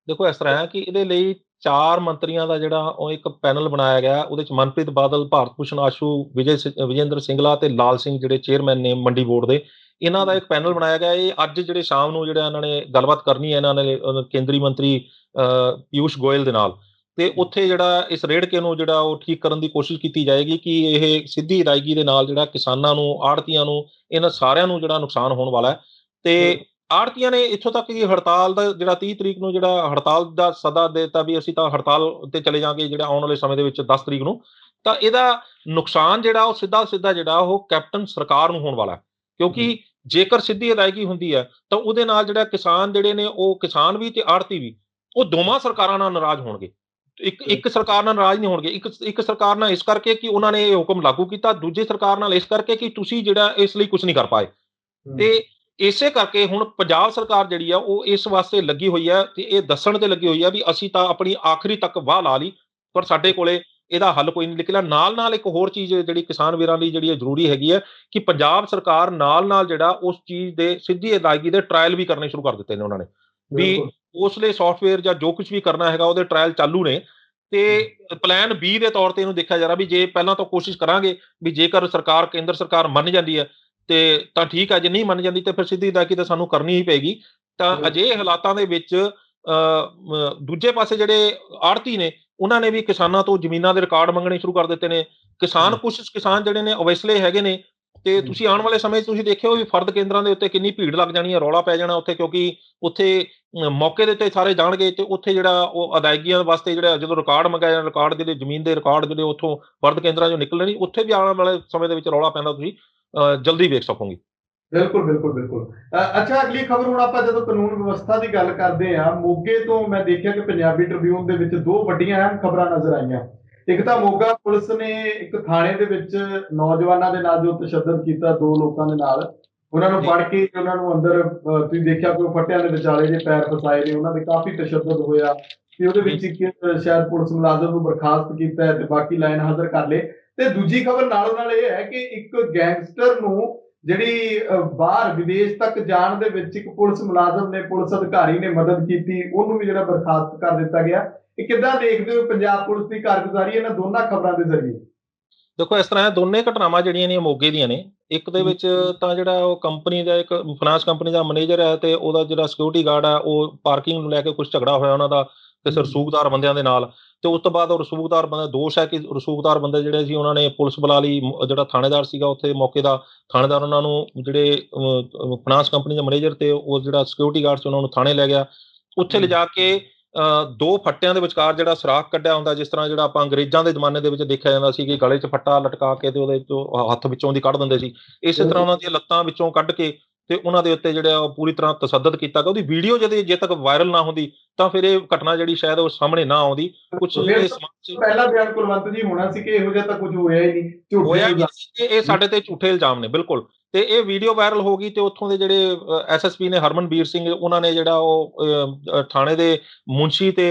ਦੇਖੋ ਇਸ ਤਰ੍ਹਾਂ ਹੈ ਕਿ ਇਹਦੇ ਲਈ 4 ਮੰਤਰੀਆਂ ਦਾ ਜਿਹੜਾ ਉਹ ਇੱਕ ਪੈਨਲ ਬਣਾਇਆ ਗਿਆ, ਉਹਦੇ ਚ ਮਨਪ੍ਰੀਤ ਬਾਦਲ, ਭਾਰਤ ਭੂਸ਼ਣ ਆਸ਼ੂ, ਵਿਜੇਂਦਰ ਸਿੰਗਲਾ ਤੇ ਲਾਲ ਸਿੰਘ ਜਿਹੜੇ ਚੇਅਰਮੈਨ ਨੇ ਮੰਡੀ ਬੋਰਡ ਦੇ, ਇਹਨਾਂ ਦਾ ਇੱਕ ਪੈਨਲ ਬਣਾਇਆ ਗਿਆ। ਇਹ ਅੱਜ ਜਿਹੜੇ ਸ਼ਾਮ ਨੂੰ ਜਿਹੜਾ ਇਹਨਾਂ ਨੇ ਗੱਲਬਾਤ ਕਰਨੀ ਹੈ, ਇਹਨਾਂ ਨੇ ਕੇਂਦਰੀ ਮੰਤਰੀ ਪਿਊਸ਼ ਗੋਇਲ ਦੇ ਨਾਲ, ਤੇ ਉੱਥੇ ਜਿਹੜਾ ਇਸ ਰੇੜਕੇ ਨੂੰ ਜਿਹੜਾ ਉਹ ਠੀਕ ਕਰਨ ਦੀ ਕੋਸ਼ਿਸ਼ ਕੀਤੀ ਜਾਏਗੀ ਕਿ ਇਹ ਸਿੱਧੀ ਅਦਾਇਗੀ ਦੇ ਨਾਲ ਜਿਹੜਾ ਕਿਸਾਨਾਂ ਨੂੰ, ਆੜ੍ਹਤੀਆਂ ਨੂੰ, ਇਹਨਾਂ ਸਾਰਿਆਂ ਨੂੰ ਜਿਹੜਾ ਨੁਕਸਾਨ ਹੋਣ ਵਾਲਾ ਹੈ। ਤੇ ਆੜ੍ਹਤੀਆਂ ਨੇ ਇੱਥੋਂ ਤੱਕ ਕਿ ਹੜਤਾਲ ਦਾ ਜਿਹੜਾ 30 ਤਰੀਕ ਨੂੰ ਜਿਹੜਾ ਹੜਤਾਲ ਦਾ ਸੱਦਾ ਦੇ ਦਿੱਤਾ ਵੀ ਅਸੀਂ ਤਾਂ ਹੜਤਾਲ ਤੇ ਚਲੇ ਜਾਵਾਂਗੇ ਜਿਹੜਾ ਆਉਣ ਵਾਲੇ ਸਮੇਂ ਦੇ ਵਿੱਚ 10 ਤਰੀਕ ਨੂੰ। ਤਾਂ ਇਹਦਾ ਨੁਕਸਾਨ ਜਿਹੜਾ ਉਹ ਸਿੱਧਾ ਜਿਹੜਾ ਉਹ ਕੈਪਟਨ ਸਰਕਾਰ ਨੂੰ ਹੋਣ ਵਾਲਾ, ਕਿਉਂਕਿ ਜੇਕਰ ਸਿੱਧੀ ਅਦਾਇਗੀ ਹੁੰਦੀ ਹੈ ਤਾਂ ਉਹਦੇ ਨਾਲ ਜਿਹੜਾ ਕਿਸਾਨ ਜਿਹੜੇ ਨੇ, ਉਹ ਕਿਸਾਨ ਵੀ ਤੇ ਆੜ੍ਹਤੀ ਵੀ, ਉਹ ਦੋਵਾਂ ਸਰਕਾਰਾਂ ਨਾਲ ਨਾਰਾਜ਼ ਹੋਣਗੇ। ਇੱਕ ਸਰਕਾਰ ਨਾਲ ਨਾਰਾਜ਼ ਨਹੀਂ ਹੋਣਗੇ, ਇੱਕ ਸਰਕਾਰ ਨਾਲ ਇਸ ਕਰਕੇ ਕਿ ਉਹਨਾਂ ਨੇ ਇਹ ਹੁਕਮ ਲਾਗੂ ਕੀਤਾ, ਦੂਜੀ ਸਰਕਾਰ ਨਾਲ ਇਸ ਕਰਕੇ ਕਿ ਤੁਸੀਂ ਜਿਹੜਾ ਇਸ ਲਈ ਕੁਝ ਨਹੀਂ ਕਰ ਪਾਏ। ਤੇ ਇਸੇ ਕਰਕੇ ਹੁਣ ਪੰਜਾਬ ਸਰਕਾਰ ਜਿਹੜੀ ਆ ਉਹ ਇਸ ਵਾਸਤੇ ਲੱਗੀ ਹੋਈ ਹੈ, ਤੇ ਇਹ ਦੱਸਣ ਤੇ ਲੱਗੀ ਹੋਈ ਹੈ ਵੀ ਅਸੀਂ ਤਾਂ ਆਪਣੀ ਆਖਰੀ ਤੱਕ ਵਾਹ ਲਾ ਲਈ, ਪਰ ਸਾਡੇ ਕੋਲੇ ਇਹਦਾ ਹੱਲ ਕੋਈ ਨਹੀਂ ਨਿਕਲਿਆ। ਨਾਲ ਇੱਕ ਹੋਰ ਚੀਜ਼ ਜਿਹੜੀ ਕਿਸਾਨ ਵੀਰਾਂ ਲਈ ਜਿਹੜੀ ਜ਼ਰੂਰੀ ਹੈਗੀ ਹੈ ਕਿ ਪੰਜਾਬ ਸਰਕਾਰ ਨਾਲ ਜਿਹੜਾ ਉਸ ਚੀਜ਼ ਦੇ ਸਿੱਧੀ ਅਦਾਇਗੀ ਦੇ ਟ੍ਰਾਇਲ ਵੀ ਕਰਨੇ ਸ਼ੁਰੂ ਕਰ ਦਿੱਤੇ ਨੇ ਉਹਨਾਂ ਨੇ, ਵੀ ਉਸਲੇ ਸੌਫਟਵੇਅਰ ਜਾਂ ਜੋ ਕੁਝ ਵੀ ਕਰਨਾ ਹੈਗਾ ਉਹਦੇ ਟ੍ਰਾਇਲ ਚਾਲੂ ਨੇ। ਤੇ ਪਲਾਨ B ਦੇ ਤੌਰ ਤੇ ਇਹਨੂੰ ਦੇਖਿਆ ਜਾ ਰਿਹਾ ਵੀ ਜੇ ਪਹਿਲਾਂ ਤਾਂ ਕੋਸ਼ਿਸ਼ ਕਰਾਂਗੇ ਵੀ ਜੇਕਰ ਕੇਂਦਰ ਸਰਕਾਰ ਮੰਨ ਜਾਂਦੀ ਹੈ ਤੇ ਤਾਂ ਠੀਕ ਹੈ, ਜੇ ਨਹੀਂ ਮੰਨ ਜਾਂਦੀ ਤੇ ਫਿਰ ਸਿੱਧੀ ਅਦਾਇਗੀ ਤਾਂ ਸਾਨੂੰ ਕਰਨੀ ਹੀ ਪਏਗੀ। ਤਾਂ ਅਜਿਹੇ ਹਾਲਾਤਾਂ ਦੇ ਵਿੱਚ ਦੂਜੇ ਪਾਸੇ ਜਿਹੜੇ ਆੜ੍ਹਤੀ ਨੇ, ਉਹਨਾਂ ਨੇ ਵੀ ਕਿਸਾਨਾਂ ਤੋਂ ਜ਼ਮੀਨਾਂ ਦੇ ਰਿਕਾਰਡ ਮੰਗਣੇ ਸ਼ੁਰੂ ਕਰ ਦਿੱਤੇ ਨੇ। ਕੁਝ ਕਿਸਾਨ ਜਿਹੜੇ ਨੇ ਅਵੈਸਲੇ ਹੈਗੇ ਨੇ, ਤੇ ਤੁਸੀਂ ਆਉਣ ਵਾਲੇ ਸਮੇਂ 'ਚ ਤੁਸੀਂ ਦੇਖਿਓ ਵੀ ਫਰਦ ਕੇਂਦਰਾਂ ਦੇ ਉੱਤੇ ਕਿੰਨੀ ਭੀੜ ਲੱਗ ਜਾਣੀ ਹੈ, ਰੌਲਾ ਪੈ ਜਾਣਾ ਉੱਥੇ, ਕਿਉਂਕਿ ਉੱਥੇ ਮੌਕੇ ਦੇ ਉੱਤੇ ਸਾਰੇ ਜਾਣਗੇ ਤੇ ਉੱਥੇ ਜਿਹੜਾ ਉਹ ਅਦਾਇਗੀਆਂ ਵਾਸਤੇ ਜਿਹੜਾ ਜਦੋਂ ਰਿਕਾਰਡ ਮੰਗਾਇਆ ਜਾਣ, ਰਿਕਾਰਡ ਜਿਹੜੇ ਜ਼ਮੀਨ ਦੇ ਰਿਕਾਰਡ ਜਿਹੜੇ ਉੱਥੋਂ ਫਰਦ ਕੇਂਦਰਾਂ 'ਚੋਂ ਨਿਕਲਣੇ ਨਹੀਂ, ਉੱਥੇ ਵੀ ਆਉਣ ਵਾਲੇ ਸਮੇਂ ਦੇ ਵਿੱਚ ਰੌਲਾ ਪੈਂਦਾ ਤੁਸੀਂ ਜਲਦੀ ਵੇਖ ਸਕੋਗੇ। ਬਿਲਕੁਲ ਬਿਲਕੁਲ ਬਿਲਕੁਲ। ਅੱਛਾ, ਅਗਲੀ ਖਬਰ ਹੁਣ ਆਪਾਂ ਜਦੋਂ ਕਾਨੂੰਨ ਵਿਵਸਥਾ ਦੀ ਗੱਲ ਕਰਦੇ ਹਾਂ, ਮੋਗੇ ਤੋਂ ਮੈਂ ਦੇਖਿਆ ਕਿ ਪੰਜਾਬੀ ਟ੍ਰਿਬਿਊਨ ਦੇ ਵਿੱਚ ਦੋ ਵੱਡੀਆਂ ਅਹਿਮ ਖਬਰਾਂ ਨਜ਼ਰ ਆਈਆਂ। ਇੱਕ ਤਾਂ ਮੋਗਾ ਪੁਲਿਸ ਨੇ ਇੱਕ ਥਾਣੇ ਦੇ ਵਿੱਚ ਨੌਜਵਾਨਾਂ ਦੇ ਨਾਲ ਜੋ ਤਸ਼ੱਦਦ ਕੀਤਾ, ਦੋ ਲੋਕਾਂ ਦੇ ਨਾਲ, ਉਹਨਾਂ ਨੂੰ ਜੀ ਫੜ ਕੇ ਉਹਨਾਂ ਨੂੰ ਅੰਦਰ ਤੁਸੀਂ ਦੇਖਿਆ ਕਿ ਉਹ ਫੱਟਿਆਂ ਦੇ ਵਿਚਾਲੇ ਜੇ ਪੈਰ ਫਸਾਏ ਨੇ, ਉਹਨਾਂ ਦੇ ਕਾਫੀ ਤਸ਼ੱਦਦ ਹੋਇਆ ਤੇ ਉਹਦੇ ਜੀ ਵਿੱਚ ਇੱਕ ਸ਼ਾਇਦ ਪੁਲਿਸ ਮੁਲਾਜ਼ਮ ਨੂੰ ਬਰਖਾਸਤ ਕੀਤਾ ਹੈ ਤੇ ਬਾਕੀ ਲਾਈਨ ਹਾਜ਼ਰ ਕਰ ਲਏ। ਤੇ ਦੂਜੀ ਖਬਰ ਨਾਲੋਂ ਨਾਲ ਇਹ ਹੈ ਕਿ ਇੱਕ ਗੈਂਗਸਟਰ ਨੂੰ ਜਿਹੜੀ ਬਾਹਰ ਵਿਦੇਸ਼ ਤੱਕ ਜਾਣ ਦੇ ਵਿੱਚ ਇੱਕ ਪੁਲਿਸ ਮੁਲਾਜ਼ਮ ਨੇ, ਪੁਲਿਸ ਅਧਿਕਾਰੀ ਨੇ ਮਦਦ ਕੀਤੀ, ਉਹਨੂੰ ਵੀ ਜਿਹੜਾ ਬਰਖਾਸਤ ਕਰ ਦਿੱਤਾ ਗਿਆ। ਇਹ ਕਿੱਦਾਂ ਦੇਖਦੇ ਹੋ ਪੰਜਾਬ ਪੁਲਿਸ ਦੀ ਕਾਰਗੁਜ਼ਾਰੀ ਇਹਨਾਂ ਦੋਨਾਂ ਖਬਰਾਂ ਦੇ ਜ਼ਰੀਏ? ਦੇਖੋ, ਇਸ ਤਰ੍ਹਾਂ ਦੋਨੇ ਘਟਨਾਵਾਂ ਜਿਹੜੀਆਂ ਨੇ ਮੋਗੇ ਦੀਆਂ ਨੇ। ਇੱਕ ਦੇ ਵਿੱਚ ਤਾਂ ਜਿਹੜਾ ਉਹ ਕੰਪਨੀ ਦਾ ਇੱਕ ਫਾਈਨਾਂਸ ਕੰਪਨੀ ਦਾ ਮੈਨੇਜਰ ਹੈ ਤੇ ਉਹਦਾ ਜਿਹੜਾ ਸਿਕਿਉਰਿਟੀ ਗਾਰਡ ਹੈ, ਉਹ ਪਾਰਕਿੰਗ ਨੂੰ ਲੈ ਕੇ ਕੁਝ ਝਗੜਾ ਹੋਇਆ ਉਹਨਾਂ ਦਾ ਕਿਸੇ ਰਸੂਖਦਾਰ ਬੰਦਿਆਂ ਦੇ ਨਾਲ। ਤੇ ਉਸ ਤੋਂ ਬਾਅਦ ਉਹ ਰਸੂਖਦਾਰ ਬੰਦਾ, ਦੋਸ਼ ਹੈ ਕਿ ਰਸੂਖਦਾਰ ਬੰਦੇ ਜਿਹੜੇ ਸੀ ਉਹਨਾਂ ਨੇ ਪੁਲਿਸ ਬੁਲਾ ਲਈ। ਜਿਹੜਾ ਥਾਣੇਦਾਰ ਸੀਗਾ ਉੱਥੇ ਮੌਕੇ ਦਾ ਥਾਣੇਦਾਰ, ਉਹਨਾਂ ਨੂੰ ਜਿਹੜੇ ਫਾਈਨਾਂਸ ਕੰਪਨੀ ਦਾ ਮੈਨੇਜਰ ਤੇ ਉਹ ਜਿਹੜਾ ਸਿਕਿਉਰਿਟੀ ਗਾਰਡ ਸੀ ਉਹਨਾਂ ਨੂੰ ਥਾਣੇ ਲੈ ਗਿਆ। ਉੱਥੇ ਲਿਜਾ ਕੇ ਦੋ ਫੱਟਿਆਂ ਦੇ ਵਿਚਕਾਰ ਜਿਹੜਾ ਸੁਰਾਖ ਕੱਢਿਆ ਹੁੰਦਾ, ਜਿਸ ਤਰ੍ਹਾਂ ਜਿਹੜਾ ਆਪਾਂ ਅੰਗਰੇਜ਼ਾਂ ਦੇ ਜ਼ਮਾਨੇ ਦੇ ਵਿੱਚ ਦੇਖਿਆ ਜਾਂਦਾ ਸੀ ਕਿ ਗਲੇ 'ਚ ਫੱਟਾ ਲਟਕਾ ਕੇ ਤੇ ਉਹਦੇ ਚੋਂ ਹੱਥ ਵਿੱਚੋਂ ਦੀ ਕੱਢ ਦਿੰਦੇ ਸੀ। ਇਸੇ ਤਰ੍ਹਾਂ ਉਹਨਾਂ ਦੀਆਂ ਲੱਤਾਂ ਵਿੱਚੋਂ ਕੱਢ ਕੇ ਤੇ ਉਹਨਾਂ ਦੇ ਉੱਤੇ ਜਿਹੜਾ ਉਹ ਪੂਰੀ ਤਰ੍ਹਾਂ ਤਸ਼ੱਦਦ ਕੀਤਾ ਗਿਆ। ਉਹਦੀ ਵੀਡੀਓ ਜੇ ਤੱਕ ਵਾਇਰਲ ਨਾ ਹੁੰਦੀ ਤਾਂ ਫਿਰ ਇਹ ਘਟਨਾ ਜਿਹੜੀ ਸ਼ਾਇਦ ਉਹ ਸਾਹਮਣੇ ਨਾ ਆਉਂਦੀ। ਕੁਛ ਜਿਹੜੇ ਸਮਾਜ 'ਚ ਪਹਿਲਾ ਬਿਆਨ ਕੁਲਵੰਤ ਜੀ ਹੋਣਾ ਸੀ ਕਿ ਇਹੋ ਜਿਹਾ ਤਾਂ ਕੁਝ ਹੋਇਆ ਹੀ ਨਹੀਂ, ਝੂਠੇ ਹੋਇਆ ਵੀ ਇਲਜ਼ਾਮ। ਨਹੀਂ ਸੀ ਕਿ ਇਹ ਸਾਡੇ ਤੇ ਝੂਠੇ ਇਲਜ਼ਾਮ ਨੇ, ਬਿਲਕੁਲ। ਤੇ ਇਹ ਵੀਡੀਓ ਵਾਇਰਲ ਹੋ ਗਈ ਤੇ ਉੱਥੋਂ ਦੇ ਜਿਹੜੇ ਐਸਐਸਪੀ ਨੇ ਹਰਮਨਵੀਰ ਸਿੰਘ, ਉਹਨਾਂ ਨੇ ਜਿਹੜਾ ਉਹ ਥਾਣੇ ਦੇ ਮੁਨਸ਼ੀ ਤੇ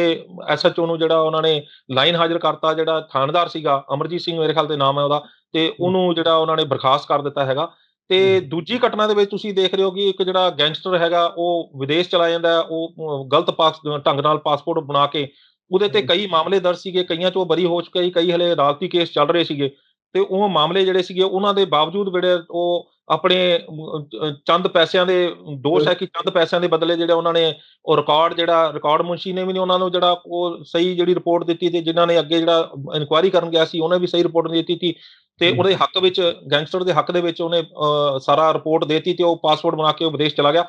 ਐਸਐਚਓ ਨੂੰ ਜਿਹੜਾ ਉਹਨਾਂ ਨੇ ਲਾਈਨ ਹਾਜ਼ਰ ਕਰਤਾ। ਜਿਹੜਾ ਥਾਣੇਦਾਰ ਸੀਗਾ ਅਮਰਜੀਤ ਸਿੰਘ ਮੇਰੇ ਖਿਆਲ ਤੇ ਨਾਮ ਹੈ ਉਹਦਾ, ਤੇ ਉਹਨੂੰ ਜਿਹੜਾ ਉਹਨਾਂ ਨੇ ਬਰਖਾਸਤ ਕਰ ਦਿੱਤਾ ਹੈਗਾ। ਤੇ ਦੂਜੀ ਘਟਨਾ ਦੇ ਵਿੱਚ ਤੁਸੀਂ ਦੇਖ ਰਹੇ ਹੋ ਕਿ ਇੱਕ ਜਿਹੜਾ ਗੈਂਗਸਟਰ ਹੈਗਾ ਉਹ ਵਿਦੇਸ਼ ਚਲਾ ਜਾਂਦਾ ਹੈ। ਉਹ ਗਲਤ ਢੰਗ ਨਾਲ ਪਾਸਪੋਰਟ ਬਣਾ ਕੇ ਉਹਦੇ ਤੇ ਕਈ ਮਾਮਲੇ ਦਰਜ ਸੀਗੇ, ਕਈਆਂ 'ਚ ਉਹ ਬਰੀ ਹੋ ਚੁੱਕਿਆ ਸੀ, ਕਈ ਹਲੇ ਅਦਾਲਤੀ ਕੇਸ ਚੱਲ ਰਹੇ ਸੀਗੇ। ਤੇ ਉਹ ਮਾਮਲੇ ਜਿਹੜੇ ਸੀਗੇ ਉਹਨਾਂ ਦੇ ਬਾਵਜੂਦ ਜਿਹੜੇ ਉਹ ਆਪਣੇ ਚੰਦ ਪੈਸਿਆਂ ਦੇ ਦੋਸ਼ ਹੈ ਕਿ ਚੰਦ ਪੈਸਿਆਂ ਦੇ ਬਦਲੇ ਜਿਹੜੇ ਉਹਨਾਂ ਨੇ ਉਹ ਰਿਕਾਰਡ ਮੁਨਸ਼ੀ ਨੇ ਵੀ ਨਹੀਂ ਉਹਨਾਂ ਨੂੰ ਜਿਹੜਾ ਉਹ ਸਹੀ ਜਿਹੜੀ ਰਿਪੋਰਟ ਦਿੱਤੀ, ਤੇ ਜਿਨ੍ਹਾਂ ਨੇ ਅੱਗੇ ਜਿਹੜਾ ਇਨਕੁਆਇਰੀ ਕਰਨ ਗਿਆ ਸੀ ਉਹਨੇ ਵੀ ਸਹੀ ਰਿਪੋਰਟ ਨਹੀਂ ਦਿੱਤੀ ਸੀ। ਤੇ ਉਹਦੇ ਹੱਕ ਵਿੱਚ, ਗੈਂਗਸਟਰ ਦੇ ਹੱਕ ਦੇ ਵਿੱਚ ਉਹਨੇ ਸਾਰਾ ਰਿਪੋਰਟ ਦੇਤੀ ਤੇ ਉਹ ਪਾਸਪੋਰਟ ਬਣਾ ਕੇ ਉਹ ਵਿਦੇਸ਼ ਚਲਾ ਗਿਆ।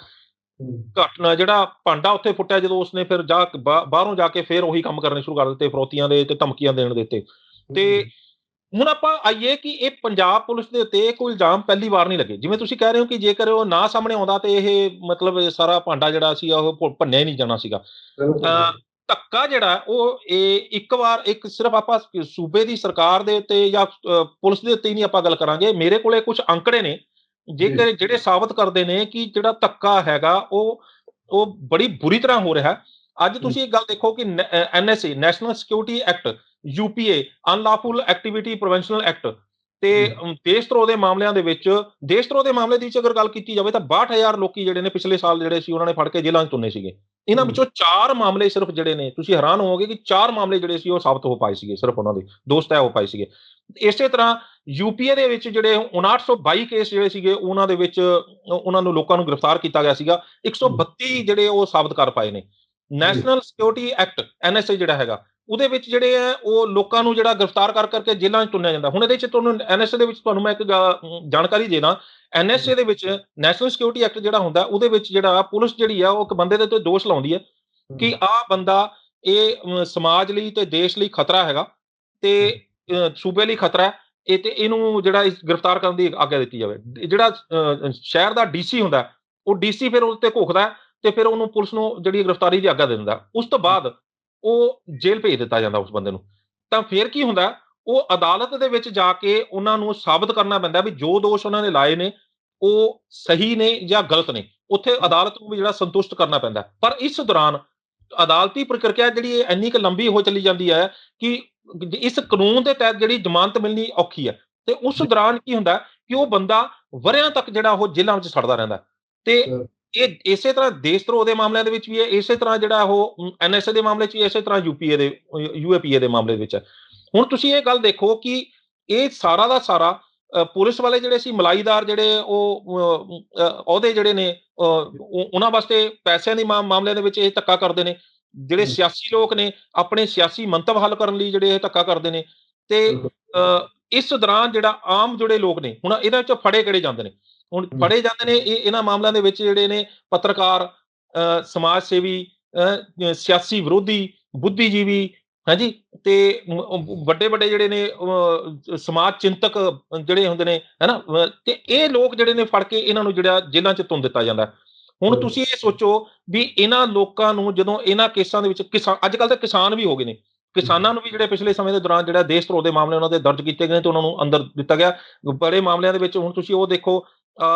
ਘਟਨਾ ਜਿਹੜਾ ਭਾਂਡਾ ਉੱਥੇ ਫੁੱਟਿਆ ਜਦੋਂ ਉਸਨੇ ਫਿਰ ਬਾਹਰੋਂ ਜਾ ਕੇ ਫਿਰ ਉਹੀ ਕੰਮ ਕਰਨੇ ਸ਼ੁਰੂ ਕਰ ਦਿੱਤੇ, ਫਰੋਤੀਆਂ ਦੇ ਤੇ ਧਮਕੀਆਂ ਦੇਣ ਦੇ ਉੱਤੇ। ਤੇ ਹੁਣ ਆਪਾਂ ਆਈਏ ਕਿ ਇਹ ਪੰਜਾਬ ਪੁਲਿਸ ਦੇ ਉੱਤੇ ਕੋਈ ਇਲਜ਼ਾਮ ਪਹਿਲੀ ਵਾਰ ਨਹੀਂ ਲੱਗੇ। ਜਿਵੇਂ ਤੁਸੀਂ ਕਹਿ ਰਹੇ ਹੋ ਕਿ ਜੇਕਰ ਉਹ ਨਾ ਸਾਹਮਣੇ ਆਉਂਦਾ ਤੇ ਇਹ ਮਤਲਬ ਇਹ ਸਾਰਾ ਭਾਂਡਾ ਜਿਹੜਾ ਸੀ ਉਹ ਭੰਨਿਆ ਹੀ ਨਹੀਂ ਜਾਣਾ ਸੀਗਾ। ਧੱਕਾ ਜਿਹੜਾ ਉਹ ਇਹ ਇੱਕ ਸਿਰਫ ਆਪਾਂ ਸੂਬੇ ਦੀ ਸਰਕਾਰ ਦੇ ਉੱਤੇ ਜਾਂ ਪੁਲਿਸ ਦੇ ਉੱਤੇ ਹੀ ਨਹੀਂ ਆਪਾਂ ਗੱਲ ਕਰਾਂਗੇ। ਮੇਰੇ ਕੋਲੇ ਕੁਝ ਅੰਕੜੇ ਨੇ ਜੇਕਰ ਜਿਹੜੇ ਸਾਬਤ ਕਰਦੇ ਨੇ ਕਿ ਜਿਹੜਾ ਧੱਕਾ ਹੈਗਾ ਉਹ ਬੜੀ ਬੁਰੀ ਤਰ੍ਹਾਂ ਹੋ ਰਿਹਾ। ਅੱਜ ਤੁਸੀਂ ਇੱਕ ਗੱਲ ਦੇਖੋ ਕਿ NSA, national security act, UPA, unlawful activity prevention act ਤੇ ਦੇਸ਼ ਧਰੋਹ ਦੇ ਮਾਮਲਿਆਂ ਦੇ ਵਿੱਚ, ਦੇਸ਼ ਧਰੋਹ ਦੇ ਮਾਮਲੇ ਦੀ ਅਗਰ ਗੱਲ ਕੀਤੀ ਜਾਵੇ ਤਾਂ 62,000 ਲੋਕੀ ਜਿਹੜੇ ਨੇ ਪਿਛਲੇ ਸਾਲ ਜਿਹੜੇ ਸੀ ਉਹਨਾਂ ਨੇ ਫੜ ਕੇ ਜੇਲ੍ਹਾਂ 'ਚ ਤੁੰਨੇ ਸੀਗੇ। ਇਹਨਾਂ ਵਿੱਚੋਂ 4 ਮਾਮਲੇ ਸਿਰਫ ਜਿਹੜੇ ਨੇ, ਤੁਸੀਂ ਹੈਰਾਨ ਹੋਵੋਗੇ ਕਿ 4 ਮਾਮਲੇ ਜਿਹੜੇ ਸੀ ਉਹ ਸਾਬਤ ਹੋ ਪਾਏ ਸੀਗੇ, ਸਿਰਫ ਉਹਨਾਂ ਦੇ ਦੋਸ਼ ਤੈਅ ਹੋ ਪਾਏ ਸੀਗੇ। ਇਸੇ ਤਰ੍ਹਾਂ ਯੂਪੀਏ ਦੇ ਵਿੱਚ ਜਿਹੜੇ 5922 ਕੇਸ ਜਿਹੜੇ ਸੀਗੇ ਉਹਨਾਂ ਦੇ ਵਿੱਚ ਉਹਨਾਂ ਨੂੰ ਲੋਕਾਂ ਨੂੰ ਗ੍ਰਿਫਤਾਰ ਕੀਤਾ ਗਿਆ ਸੀਗਾ। 132 ਜਿਹੜੇ ਉਹ ਸਾਬਤ ਕਰ ਪਾਏ ਨੇ। ਨੈਸ਼ਨਲ ਸਿਕਿਉਰਿਟੀ ਐਕਟ ਐਨਐਸਏ ਜਿਹੜਾ ਹੈਗਾ ਉਹਦੇ ਵਿੱਚ ਜਿਹੜੇ ਆ ਉਹ ਲੋਕਾਂ ਨੂੰ ਜਿਹੜਾ ਗ੍ਰਿਫਤਾਰ ਕਰਕੇ ਜੇਲ੍ਹਾਂ 'ਚ ਤੁੰਨਿਆ ਜਾਂਦਾ। ਹੁਣ ਇਹਦੇ 'ਚ ਤੁਹਾਨੂੰ ਐਨਐਸਏ ਦੇ ਵਿੱਚ ਤੁਹਾਨੂੰ ਮੈਂ ਇੱਕ ਜਾਣਕਾਰੀ ਦੇ ਦਾਂ। ਐਨਐਸਏ ਦੇ ਵਿੱਚ ਨੈਸ਼ਨਲ ਸਿਕਿਉਰਿਟੀ ਐਕਟ ਜਿਹੜਾ ਹੁੰਦਾ ਉਹਦੇ ਵਿੱਚ ਜਿਹੜਾ ਪੁਲਿਸ ਜਿਹੜੀ ਆ ਉਹ ਇੱਕ ਬੰਦੇ ਦੇ ਉੱਤੇ ਦੋਸ਼ ਲਾਉਂਦੀ ਹੈ ਕਿ ਆਹ ਬੰਦਾ ਇਹ ਸਮਾਜ ਲਈ ਤੇ ਦੇਸ਼ ਲਈ ਖਤਰਾ ਹੈਗਾ ਤੇ ਸੂਬੇ ਲਈ ਖਤਰਾ ਹੈ। ਇਹ ਤੇ ਇਹਨੂੰ ਜਿਹੜਾ ਗ੍ਰਿਫਤਾਰ ਕਰਨ ਦੀ ਆਗਿਆ ਦਿੱਤੀ ਜਾਵੇ। ਜਿਹੜਾ ਸ਼ਹਿਰ ਦਾ ਡੀਸੀ ਹੁੰਦਾ ਉਹ ਡੀਸੀ ਫਿਰ ਉਹਦੇ ਤੇ ਘੁੱਖਦਾ ਤੇ ਫਿਰ ਉਹਨੂੰ ਪੁਲਿਸ ਨੂੰ ਜਿਹੜੀ ਗ੍ਰਿਫਤਾਰੀ ਦੀ ਆਗਿਆ ਦੇ ਦਿੰਦਾ। ਉਸ ਤੋਂ ਬਾਅਦ ਉਹ ਜੇਲ੍ਹ ਭੇਜ ਦਿੱਤਾ ਜਾਂਦਾ ਉਸ ਬੰਦੇ ਨੂੰ। ਤਾਂ ਫਿਰ ਕੀ ਹੁੰਦਾ, ਉਹ ਅਦਾਲਤ ਦੇ ਵਿੱਚ ਜਾ ਕੇ ਉਹਨਾਂ ਨੂੰ ਸਾਬਤ ਕਰਨਾ ਪੈਂਦਾ ਵੀ ਜੋ ਦੋਸ਼ ਉਹਨਾਂ ਨੇ ਲਾਏ ਨੇ ਉਹ ਸਹੀ ਨੇ ਜਾਂ ਗਲਤ ਨੇ। ਉੱਥੇ ਅਦਾਲਤ ਨੂੰ ਵੀ ਜਿਹੜਾ ਸੰਤੁਸ਼ਟ ਕਰਨਾ ਪੈਂਦਾ। ਪਰ ਇਸ ਦੌਰਾਨ ਅਦਾਲਤੀ ਪ੍ਰਕਿਰਿਆ ਜਿਹੜੀ ਇੰਨੀ ਕੁ ਲੰਬੀ ਹੋ ਚਲੀ ਜਾਂਦੀ ਹੈ ਕਿ ਇਸ ਕਾਨੂੰਨ ਦੇ ਤਹਿਤ ਜਿਹੜੀ ਜ਼ਮਾਨਤ ਮਿਲਣੀ ਔਖੀ ਹੈ। ਤੇ ਉਸ ਦੌਰਾਨ ਕੀ ਹੁੰਦਾ ਕਿ ਉਹ ਬੰਦਾ ਵਰ੍ਹਿਆਂ ਤੱਕ ਜਿਹੜਾ ਉਹ ਜੇਲ੍ਹਾਂ ਵਿੱਚ ਸੜਦਾ ਰਹਿੰਦਾ। ਤੇ ਇਹ ਇਸੇ ਤਰ੍ਹਾਂ ਦੇਸ਼ ਧਰੋਹ ਦੇ ਮਾਮਲਿਆਂ ਦੇ ਵਿੱਚ ਵੀ ਹੈ, ਇਸੇ ਤਰ੍ਹਾਂ ਜਿਹੜਾ ਉਹ ਐਨਐਸਏ ਦੇ ਮਾਮਲੇ 'ਚ ਵੀ, ਇਸੇ ਤਰ੍ਹਾਂ ਯੂਏਪੀਏ ਦੇ ਮਾਮਲੇ ਵਿੱਚ ਹੈ। ਹੁਣ ਤੁਸੀਂ ਇਹ ਗੱਲ ਦੇਖੋ ਕਿ ਇਹ ਸਾਰਾ ਦਾ ਸਾਰਾ ਪੁਲਿਸ ਵਾਲੇ ਜਿਹੜੇ ਸੀ ਮਲਾਈਦਾਰ ਜਿਹੜੇ ਉਹ ਅਹੁਦੇ ਜਿਹੜੇ ਨੇ ਉਹਨਾਂ ਵਾਸਤੇ ਪੈਸਿਆਂ ਦੇ ਮਾਮਲਿਆਂ ਦੇ ਵਿੱਚ ਇਹ ਧੱਕਾ ਕਰਦੇ ਨੇ। ਜਿਹੜੇ ਸਿਆਸੀ ਲੋਕ ਨੇ ਆਪਣੇ ਸਿਆਸੀ ਮੰਤਵ ਹੱਲ ਕਰਨ ਲਈ ਜਿਹੜੇ ਇਹ ਧੱਕਾ ਕਰਦੇ ਨੇ। ਤੇ ਇਸ ਦੌਰਾਨ ਜਿਹੜਾ ਆਮ ਜਿਹੜੇ ਲੋਕ ਨੇ, ਹੁਣ ਇਹਨਾਂ 'ਚ ਫੜੇ ਕਿਹੜੇ ਜਾਂਦੇ ਨੇ, ਹੁਣ ਫੜੇ ਜਾਂਦੇ ਨੇ ਇਹਨਾਂ ਮਾਮਲਿਆਂ ਦੇ ਵਿੱਚ ਜਿਹੜੇ ਨੇ ਪੱਤਰਕਾਰ, ਸਮਾਜ ਸੇਵੀ, ਸਿਆਸੀ ਵਿਰੋਧੀ, ਬੁੱਧੀਜੀਵੀ, ਹਾਂਜੀ, ਤੇ ਵੱਡੇ ਵੱਡੇ ਜਿਹੜੇ ਨੇ ਸਮਾਜ ਚਿੰਤਕ ਜਿਹੜੇ ਹੁੰਦੇ ਨੇ, ਹੈਨਾ, ਤੇ ਇਹ ਲੋਕ ਜਿਹੜੇ ਨੇ ਫੜ ਕੇ ਇਹਨਾਂ ਨੂੰ ਜਿਹੜਾ ਜੇਲ੍ਹਾਂ 'ਚ ਤੁੰਨ ਦਿੱਤਾ ਜਾਂਦਾ ਹੈ। ਹੁਣ ਤੁਸੀਂ ਇਹ ਸੋਚੋ ਵੀ ਇਹਨਾਂ ਲੋਕਾਂ ਨੂੰ ਜਦੋਂ ਇਹਨਾਂ ਕੇਸਾਂ ਦੇ ਵਿੱਚ ਅੱਜ ਕੱਲ੍ਹ ਤਾਂ ਕਿਸਾਨ ਵੀ ਹੋ ਗਏ ਨੇ, ਕਿਸਾਨਾਂ ਨੂੰ ਵੀ ਜਿਹੜੇ ਪਿਛਲੇ ਸਮੇਂ ਦੇ ਦੌਰਾਨ ਜਿਹੜਾ ਦੇਸ਼ ਧਰੋਹ ਦੇ ਮਾਮਲੇ ਉਹਨਾਂ ਦੇ ਦਰਜ ਕੀਤੇ ਗਏ ਤੇ ਉਹਨਾਂ ਨੂੰ ਅੰਦਰ ਦਿੱਤਾ ਗਿਆ। ਬੜੇ ਮਾਮਲਿਆਂ ਦੇ ਵਿੱਚ ਹੁਣ ਤੁਸੀਂ ਉਹ ਦੇਖੋ,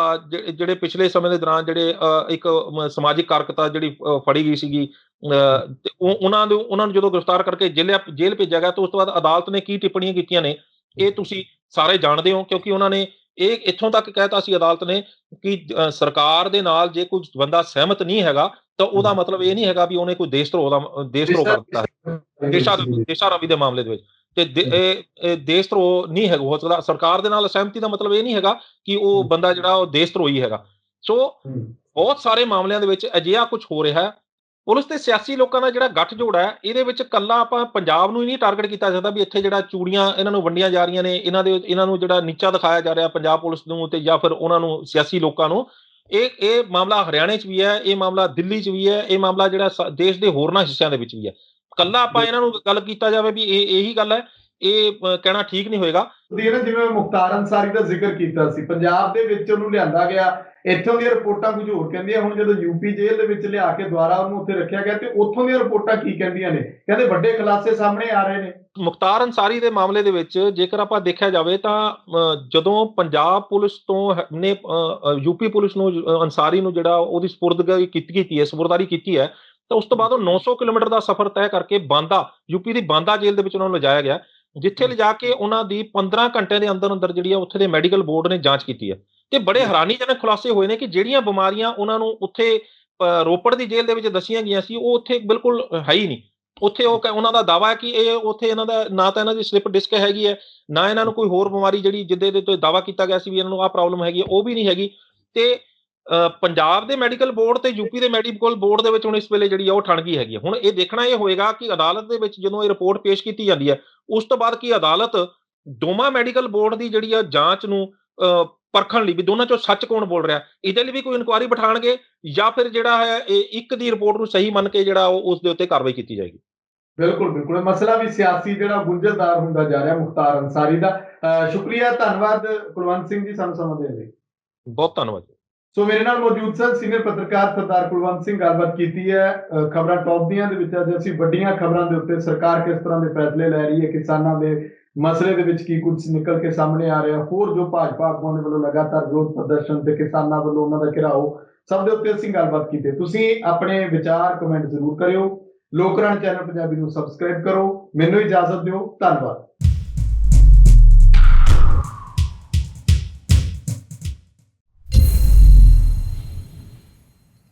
ਜਿਹੜੇ ਪਿਛਲੇ ਸਮੇਂ ਦੇ ਦੌਰਾਨ ਜਿਹੜੇ ਇੱਕ ਸਮਾਜਿਕ ਕਾਰਕਤਾ ਜਿਹੜੀ ਫੜੀ ਗਈ ਸੀਗੀ, ਤੇ ਉਹਨਾਂ ਨੂੰ ਜਦੋਂ ਗ੍ਰਿਫਤਾਰ ਕਰਕੇ ਜੇਲ੍ਹ ਭੇਜਿਆ ਗਿਆ ਤਾਂ ਉਸ ਤੋਂ ਬਾਅਦ ਅਦਾਲਤ ਨੇ ਕੀ ਟਿੱਪਣੀਆਂ ਕੀਤੀਆਂ ਨੇ, ਇਹ ਤੁਸੀਂ ਸਾਰੇ ਜਾਣਦੇ ਹੋ, ਕਿਉਂਕਿ ਉਹਨਾਂ ਨੇ ਇਹ ਇੱਥੋਂ ਤੱਕ ਕਹਿਤਾ ਸੀ ਅਦਾਲਤ ਨੇ ਕਿ ਸਰਕਾਰ ਦੇ ਨਾਲ ਜੇ ਕੋਈ ਬੰਦਾ ਸਹਿਮਤ ਨਹੀਂ ਹੈਗਾ ਤਾਂ ਉਹਦਾ ਮਤਲਬ ਇਹ ਨਹੀਂ ਹੈਗਾ ਵੀ ਉਹਨੇ ਕੋਈ ਦੇਸ਼ ਧਰੋਹ ਕਰ ਦਿੱਤਾ ਹੈ। ਦੇਸ਼ਾ ਰਵੀ ਦੇ ਮਾਮਲੇ ਦੇ ਵਿੱਚ ਤੇ ਇਹ ਦੇਸ਼ ਧਰੋਹ ਨਹੀਂ ਹੈਗਾ ਹੋ ਸਕਦਾ। ਸਰਕਾਰ ਦੇ ਨਾਲ ਸਹਿਮਤੀ ਦਾ ਮਤਲਬ ਇਹ ਨਹੀਂ ਹੈਗਾ ਕਿ ਉਹ ਬੰਦਾ ਜਿਹੜਾ ਉਹ ਦੇਸ਼ ਧਰੋਹੀ ਹੈਗਾ। ਸੋ ਬਹੁਤ ਸਾਰੇ ਮਾਮਲਿਆਂ ਦੇ ਵਿੱਚ ਅਜਿਹਾ ਕੁਝ ਹੋ ਰਿਹਾ ਹੈ। ਪੁਲਿਸ ਤੇ ਸਿਆਸੀ ਲੋਕਾਂ ਦਾ ਜਿਹੜਾ ਗੱਠਜੋੜ ਹੈ, ਇਹਦੇ ਵਿੱਚ ਕੱਲਾ ਆਪਾਂ ਪੰਜਾਬ ਨੂੰ ਹੀ ਨਹੀਂ ਟਾਰਗੇਟ ਕੀਤਾ ਜਾਂਦਾ ਵੀ ਇੱਥੇ ਜਿਹੜਾ ਚੂੜੀਆਂ ਇਹਨਾਂ ਨੂੰ ਵੰਡੀਆਂ ਜਾ ਰਹੀਆਂ ਨੇ, ਇਹਨਾਂ ਨੂੰ ਜਿਹੜਾ ਨੀਚਾ ਦਿਖਾਇਆ ਜਾ ਰਿਹਾ ਪੰਜਾਬ ਪੁਲਿਸ ਨੂੰ, ਤੇ ਜਾਂ ਫਿਰ ਉਹਨਾਂ ਨੂੰ ਸਿਆਸੀ ਲੋਕਾਂ ਨੂੰ। ਇਹ ਮਾਮਲਾ ਹਰਿਆਣੇ 'ਚ ਵੀ ਹੈ, ਇਹ ਮਾਮਲਾ ਦਿੱਲੀ 'ਚ ਵੀ ਹੈ, ਇਹ ਮਾਮਲਾ ਜਿਹੜਾ ਦੇਸ਼ ਦੇ ਹੋਰਨਾਂ ਹਿੱਸਿਆਂ ਦੇ ਵਿੱਚ ਵੀ ਹੈ। ਕੱਲਾ ਆਪਾਂ ਇਹਨਾਂ ਨੂੰ ਗੱਲ ਕੀਤਾ ਜਾਵੇ ਵੀ ਇਹੀ ਗੱਲ ਹੈ, ਇਹ ਕਹਿਣਾ ਠੀਕ ਨਹੀਂ ਹੋਏਗਾ। ਜਿਵੇਂ ਮੁਖਤਾਰ ਅੰਸਾਰੀ ਦਾ ਜ਼ਿਕਰ ਕੀਤਾ ਸੀ, ਪੰਜਾਬ ਦੇ ਵਿੱਚ ਉਹਨੂੰ ਲਿਆਂਦਾ ਗਿਆ, ਇੱਥੋਂ ਦੀਆਂ ਰਿਪੋਰਟਾਂ ਕੁਝ ਹੋਰ ਕਹਿੰਦੀਆਂ। ਹੁਣ ਜਦੋਂ ਯੂਪੀ ਜੇਲ੍ਹ ਦੇ ਵਿੱਚ ਲਿਆ ਕੇ ਦੁਬਾਰਾ ਉਹਨੂੰ ਉੱਥੇ ਰੱਖਿਆ ਗਿਆ ਤੇ ਉੱਥੋਂ ਦੀਆਂ ਰਿਪੋਰਟਾਂ ਕੀ ਕਹਿੰਦੀਆਂ ਨੇ? ਕਹਿੰਦੇ ਵੱਡੇ ਖੁਲਾਸੇ ਸਾਹਮਣੇ ਆ ਰਹੇ ਨੇ। ਮੁਖਤਾਰ ਅੰਸਾਰੀ ਦੇ ਮਾਮਲੇ ਦੇ ਵਿੱਚ ਜੇਕਰ ਆਪਾਂ ਦੇਖਿਆ ਜਾਵੇ ਤਾਂ ਜਦੋਂ ਪੰਜਾਬ ਪੁਲਿਸ ਤੋਂ ਨੇ ਯੂਪੀ ਪੁਲਿਸ ਨੂੰ ਅੰਸਾਰੀ ਨੂੰ ਜਿਹੜਾ ਉਹਦੀ ਸਪੁਰਦਗੀ ਸਪੁਰਦਾਰੀ ਕੀਤੀ ਹੈ, ਤਾਂ ਉਸ ਤੋਂ ਬਾਅਦ ਉਹ 900 ਕਿਲੋਮੀਟਰ ਦਾ ਸਫ਼ਰ ਤੈਅ ਕਰਕੇ ਯੂਪੀ ਦੀ ਬਾਂਦਾ ਜੇਲ੍ਹ ਦੇ ਵਿੱਚ ਉਹਨਾਂ ਨੂੰ ਲਿਜਾਇਆ ਗਿਆ, ਜਿੱਥੇ ਲਿਜਾ ਕੇ ਉਹਨਾਂ ਦੀ 15 ਘੰਟਿਆਂ ਦੇ ਅੰਦਰ ਜਿਹੜੀ ਆ ਉੱਥੇ ਦੇ ਮੈਡੀਕਲ ਬੋਰਡ ਨੇ ਜਾਂਚ ਕੀਤੀ ਹੈ। ਤੇ ਬੜੇ ਹੈਰਾਨੀਜਨਕ ਖੁਲਾਸੇ ਹੋਏ ਨੇ ਕਿ ਜਿਹੜੀਆਂ ਬਿਮਾਰੀਆਂ ਉਹਨਾਂ ਨੂੰ ਉੱਥੇ ਰੋਪੜ ਦੀ ਜੇਲ੍ਹ ਦੇ ਵਿੱਚ ਦੱਸੀਆਂ ਗਈਆਂ ਸੀ, ਉਹ ਉੱਥੇ ਬਿਲਕੁਲ ਹੈ ਹੀ ਨਹੀਂ। ਉੱਥੇ ਉਹਨਾਂ ਦਾ ਦਾਵਾ ਹੈ ਕਿ ਇਹ ਉੱਥੇ ਇਹਨਾਂ ਦਾ ਨਾ ਤਾਂ ਇਹਨਾਂ ਦੀ ਸਲਿਪ ਡਿਸਕ ਹੈਗੀ ਹੈ, ਨਾ ਇਹਨਾਂ ਨੂੰ ਕੋਈ ਹੋਰ ਬਿਮਾਰੀ ਜਿਹੜੀ ਜਿੱਦੇ ਦੇ ਤੋਂ ਦਾਵਾ ਕੀਤਾ ਗਿਆ ਸੀ ਵੀ ਇਹਨਾਂ ਨੂੰ ਆਹ ਪ੍ਰੋਬਲਮ ਹੈਗੀ ਹੈ, ਉਹ ਵੀ ਨਹੀਂ ਹੈਗੀ। ਤੇ ਪੰਜਾਬ ਦੇ ਮੈਡੀਕਲ ਬੋਰਡ ਤੇ ਯੂਪੀ ਦੇ ਮੈਡੀਕਲ ਬੋਰਡ ਦੇ ਵਿੱਚ ਹੁਣ ਇਸ ਵੇਲੇ ਜਿਹੜੀ ਆ ਉਹ ਠਣਗੀ ਹੈਗੀ ਹੈ। ਹੁਣ ਇਹ ਦੇਖਣਾ ਇਹ ਹੋਏਗਾ ਕਿ ਅਦਾਲਤ ਦੇ ਵਿੱਚ ਜਦੋਂ ਇਹ ਰਿਪੋਰਟ ਪੇਸ਼ ਕੀਤੀ ਜਾਂਦੀ ਹੈ, ਉਸ ਤੋਂ ਬਾਅਦ ਕੀ ਅਦਾਲਤ ਦੋਵਾਂ ਮੈਡੀਕਲ ਬੋਰਡ ਦੀ ਜਿਹੜੀ ਆ ਜਾਂਚ ਨੂੰ ਪਰਖਣ ਲਈ ਵੀ ਦੋਨਾਂ ਚੋਂ ਸੱਚ ਕੌਣ ਬੋਲ ਰਿਹਾ, ਇਹਦੇ ਲਈ ਵੀ ਕੋਈ ਇਨਕੁਆਇਰੀ ਬਿਠਾਣਗੇ, ਜਾਂ ਫਿਰ ਜਿਹੜਾ ਹੈ ਇਹ ਇੱਕ ਦੀ ਰਿਪੋਰਟ ਨੂੰ ਸਹੀ ਮੰਨ ਕੇ ਜਿਹੜਾ ਉਸ ਦੇ ਉੱਤੇ ਕਾਰਵਾਈ ਕੀਤੀ ਜਾਏਗੀ। ਬਿਲਕੁਲ ਬਿਲਕੁਲ, ਮਸਲਾ ਵੀ ਸਿਆਸੀ ਜਿਹੜਾ ਗੁੰਝਲਦਾਰ ਹੁੰਦਾ ਜਾ ਰਿਹਾ ਮੁਖਤਾਰ ਅੰਸਾਰੀ ਦਾ। ਸ਼ੁਕਰੀਆ, ਧੰਨਵਾਦ ਕੁਲਵੰਤ ਸਿੰਘ ਜੀ, ਸਾਨੂੰ ਸਮਾਂ ਦੇਣ ਲਈ। ਬਹੁਤ ਧੰਨਵਾਦ। ਸੋ ਮੇਰੇ ਨਾਲ ਮੌਜੂਦ ਸਨ ਸੀਨੀਅਰ ਪੱਤਰਕਾਰ ਸਰਦਾਰ ਕੁਲਵੰਤ ਸਿੰਘ। ਗੱਲਬਾਤ ਕੀਤੀ ਹੈ ਖਬਰਾਂ ਟੌਪ ਦੀਆਂ ਦੇ ਵਿੱਚ। ਅੱਜ ਅਸੀਂ ਵੱਡੀਆਂ ਖਬਰਾਂ ਦੇ ਉੱਤੇ ਸਰਕਾਰ ਕਿਸ ਤਰ੍ਹਾਂ ਦੇ ਫੈਸਲੇ ਲੈ ਰਹੀ ਹੈ, ਕਿਸਾਨਾਂ ਦੇ ਮਸਲੇ ਦੇ ਵਿੱਚ ਕੀ ਕੁਝ ਨਿਕਲ ਕੇ ਸਾਹਮਣੇ ਆ ਰਿਹਾ, ਹੋਰ ਜੋ ਭਾਜਪਾ ਆਗੂਆਂ ਦੇ ਵੱਲੋਂ ਲਗਾਤਾਰ ਵਿਰੋਧ ਪ੍ਰਦਰਸ਼ਨ ਤੇ ਕਿਸਾਨਾਂ ਵੱਲੋਂ ਉਹਨਾਂ ਦਾ ਘਿਰਾਓ, ਸਭ ਦੇ ਉੱਤੇ ਅਸੀਂ ਗੱਲਬਾਤ ਕੀਤੀ। ਤੁਸੀਂ ਆਪਣੇ ਵਿਚਾਰ ਕਮੈਂਟ ਜ਼ਰੂਰ ਕਰਿਓ। ਲੋਕਰਾਣ ਚੈਨਲ ਪੰਜਾਬੀ ਨੂੰ ਸਬਸਕ੍ਰਾਈਬ ਕਰੋ। ਮੈਨੂੰ ਇਜਾਜ਼ਤ ਦਿਓ। ਧੰਨਵਾਦ।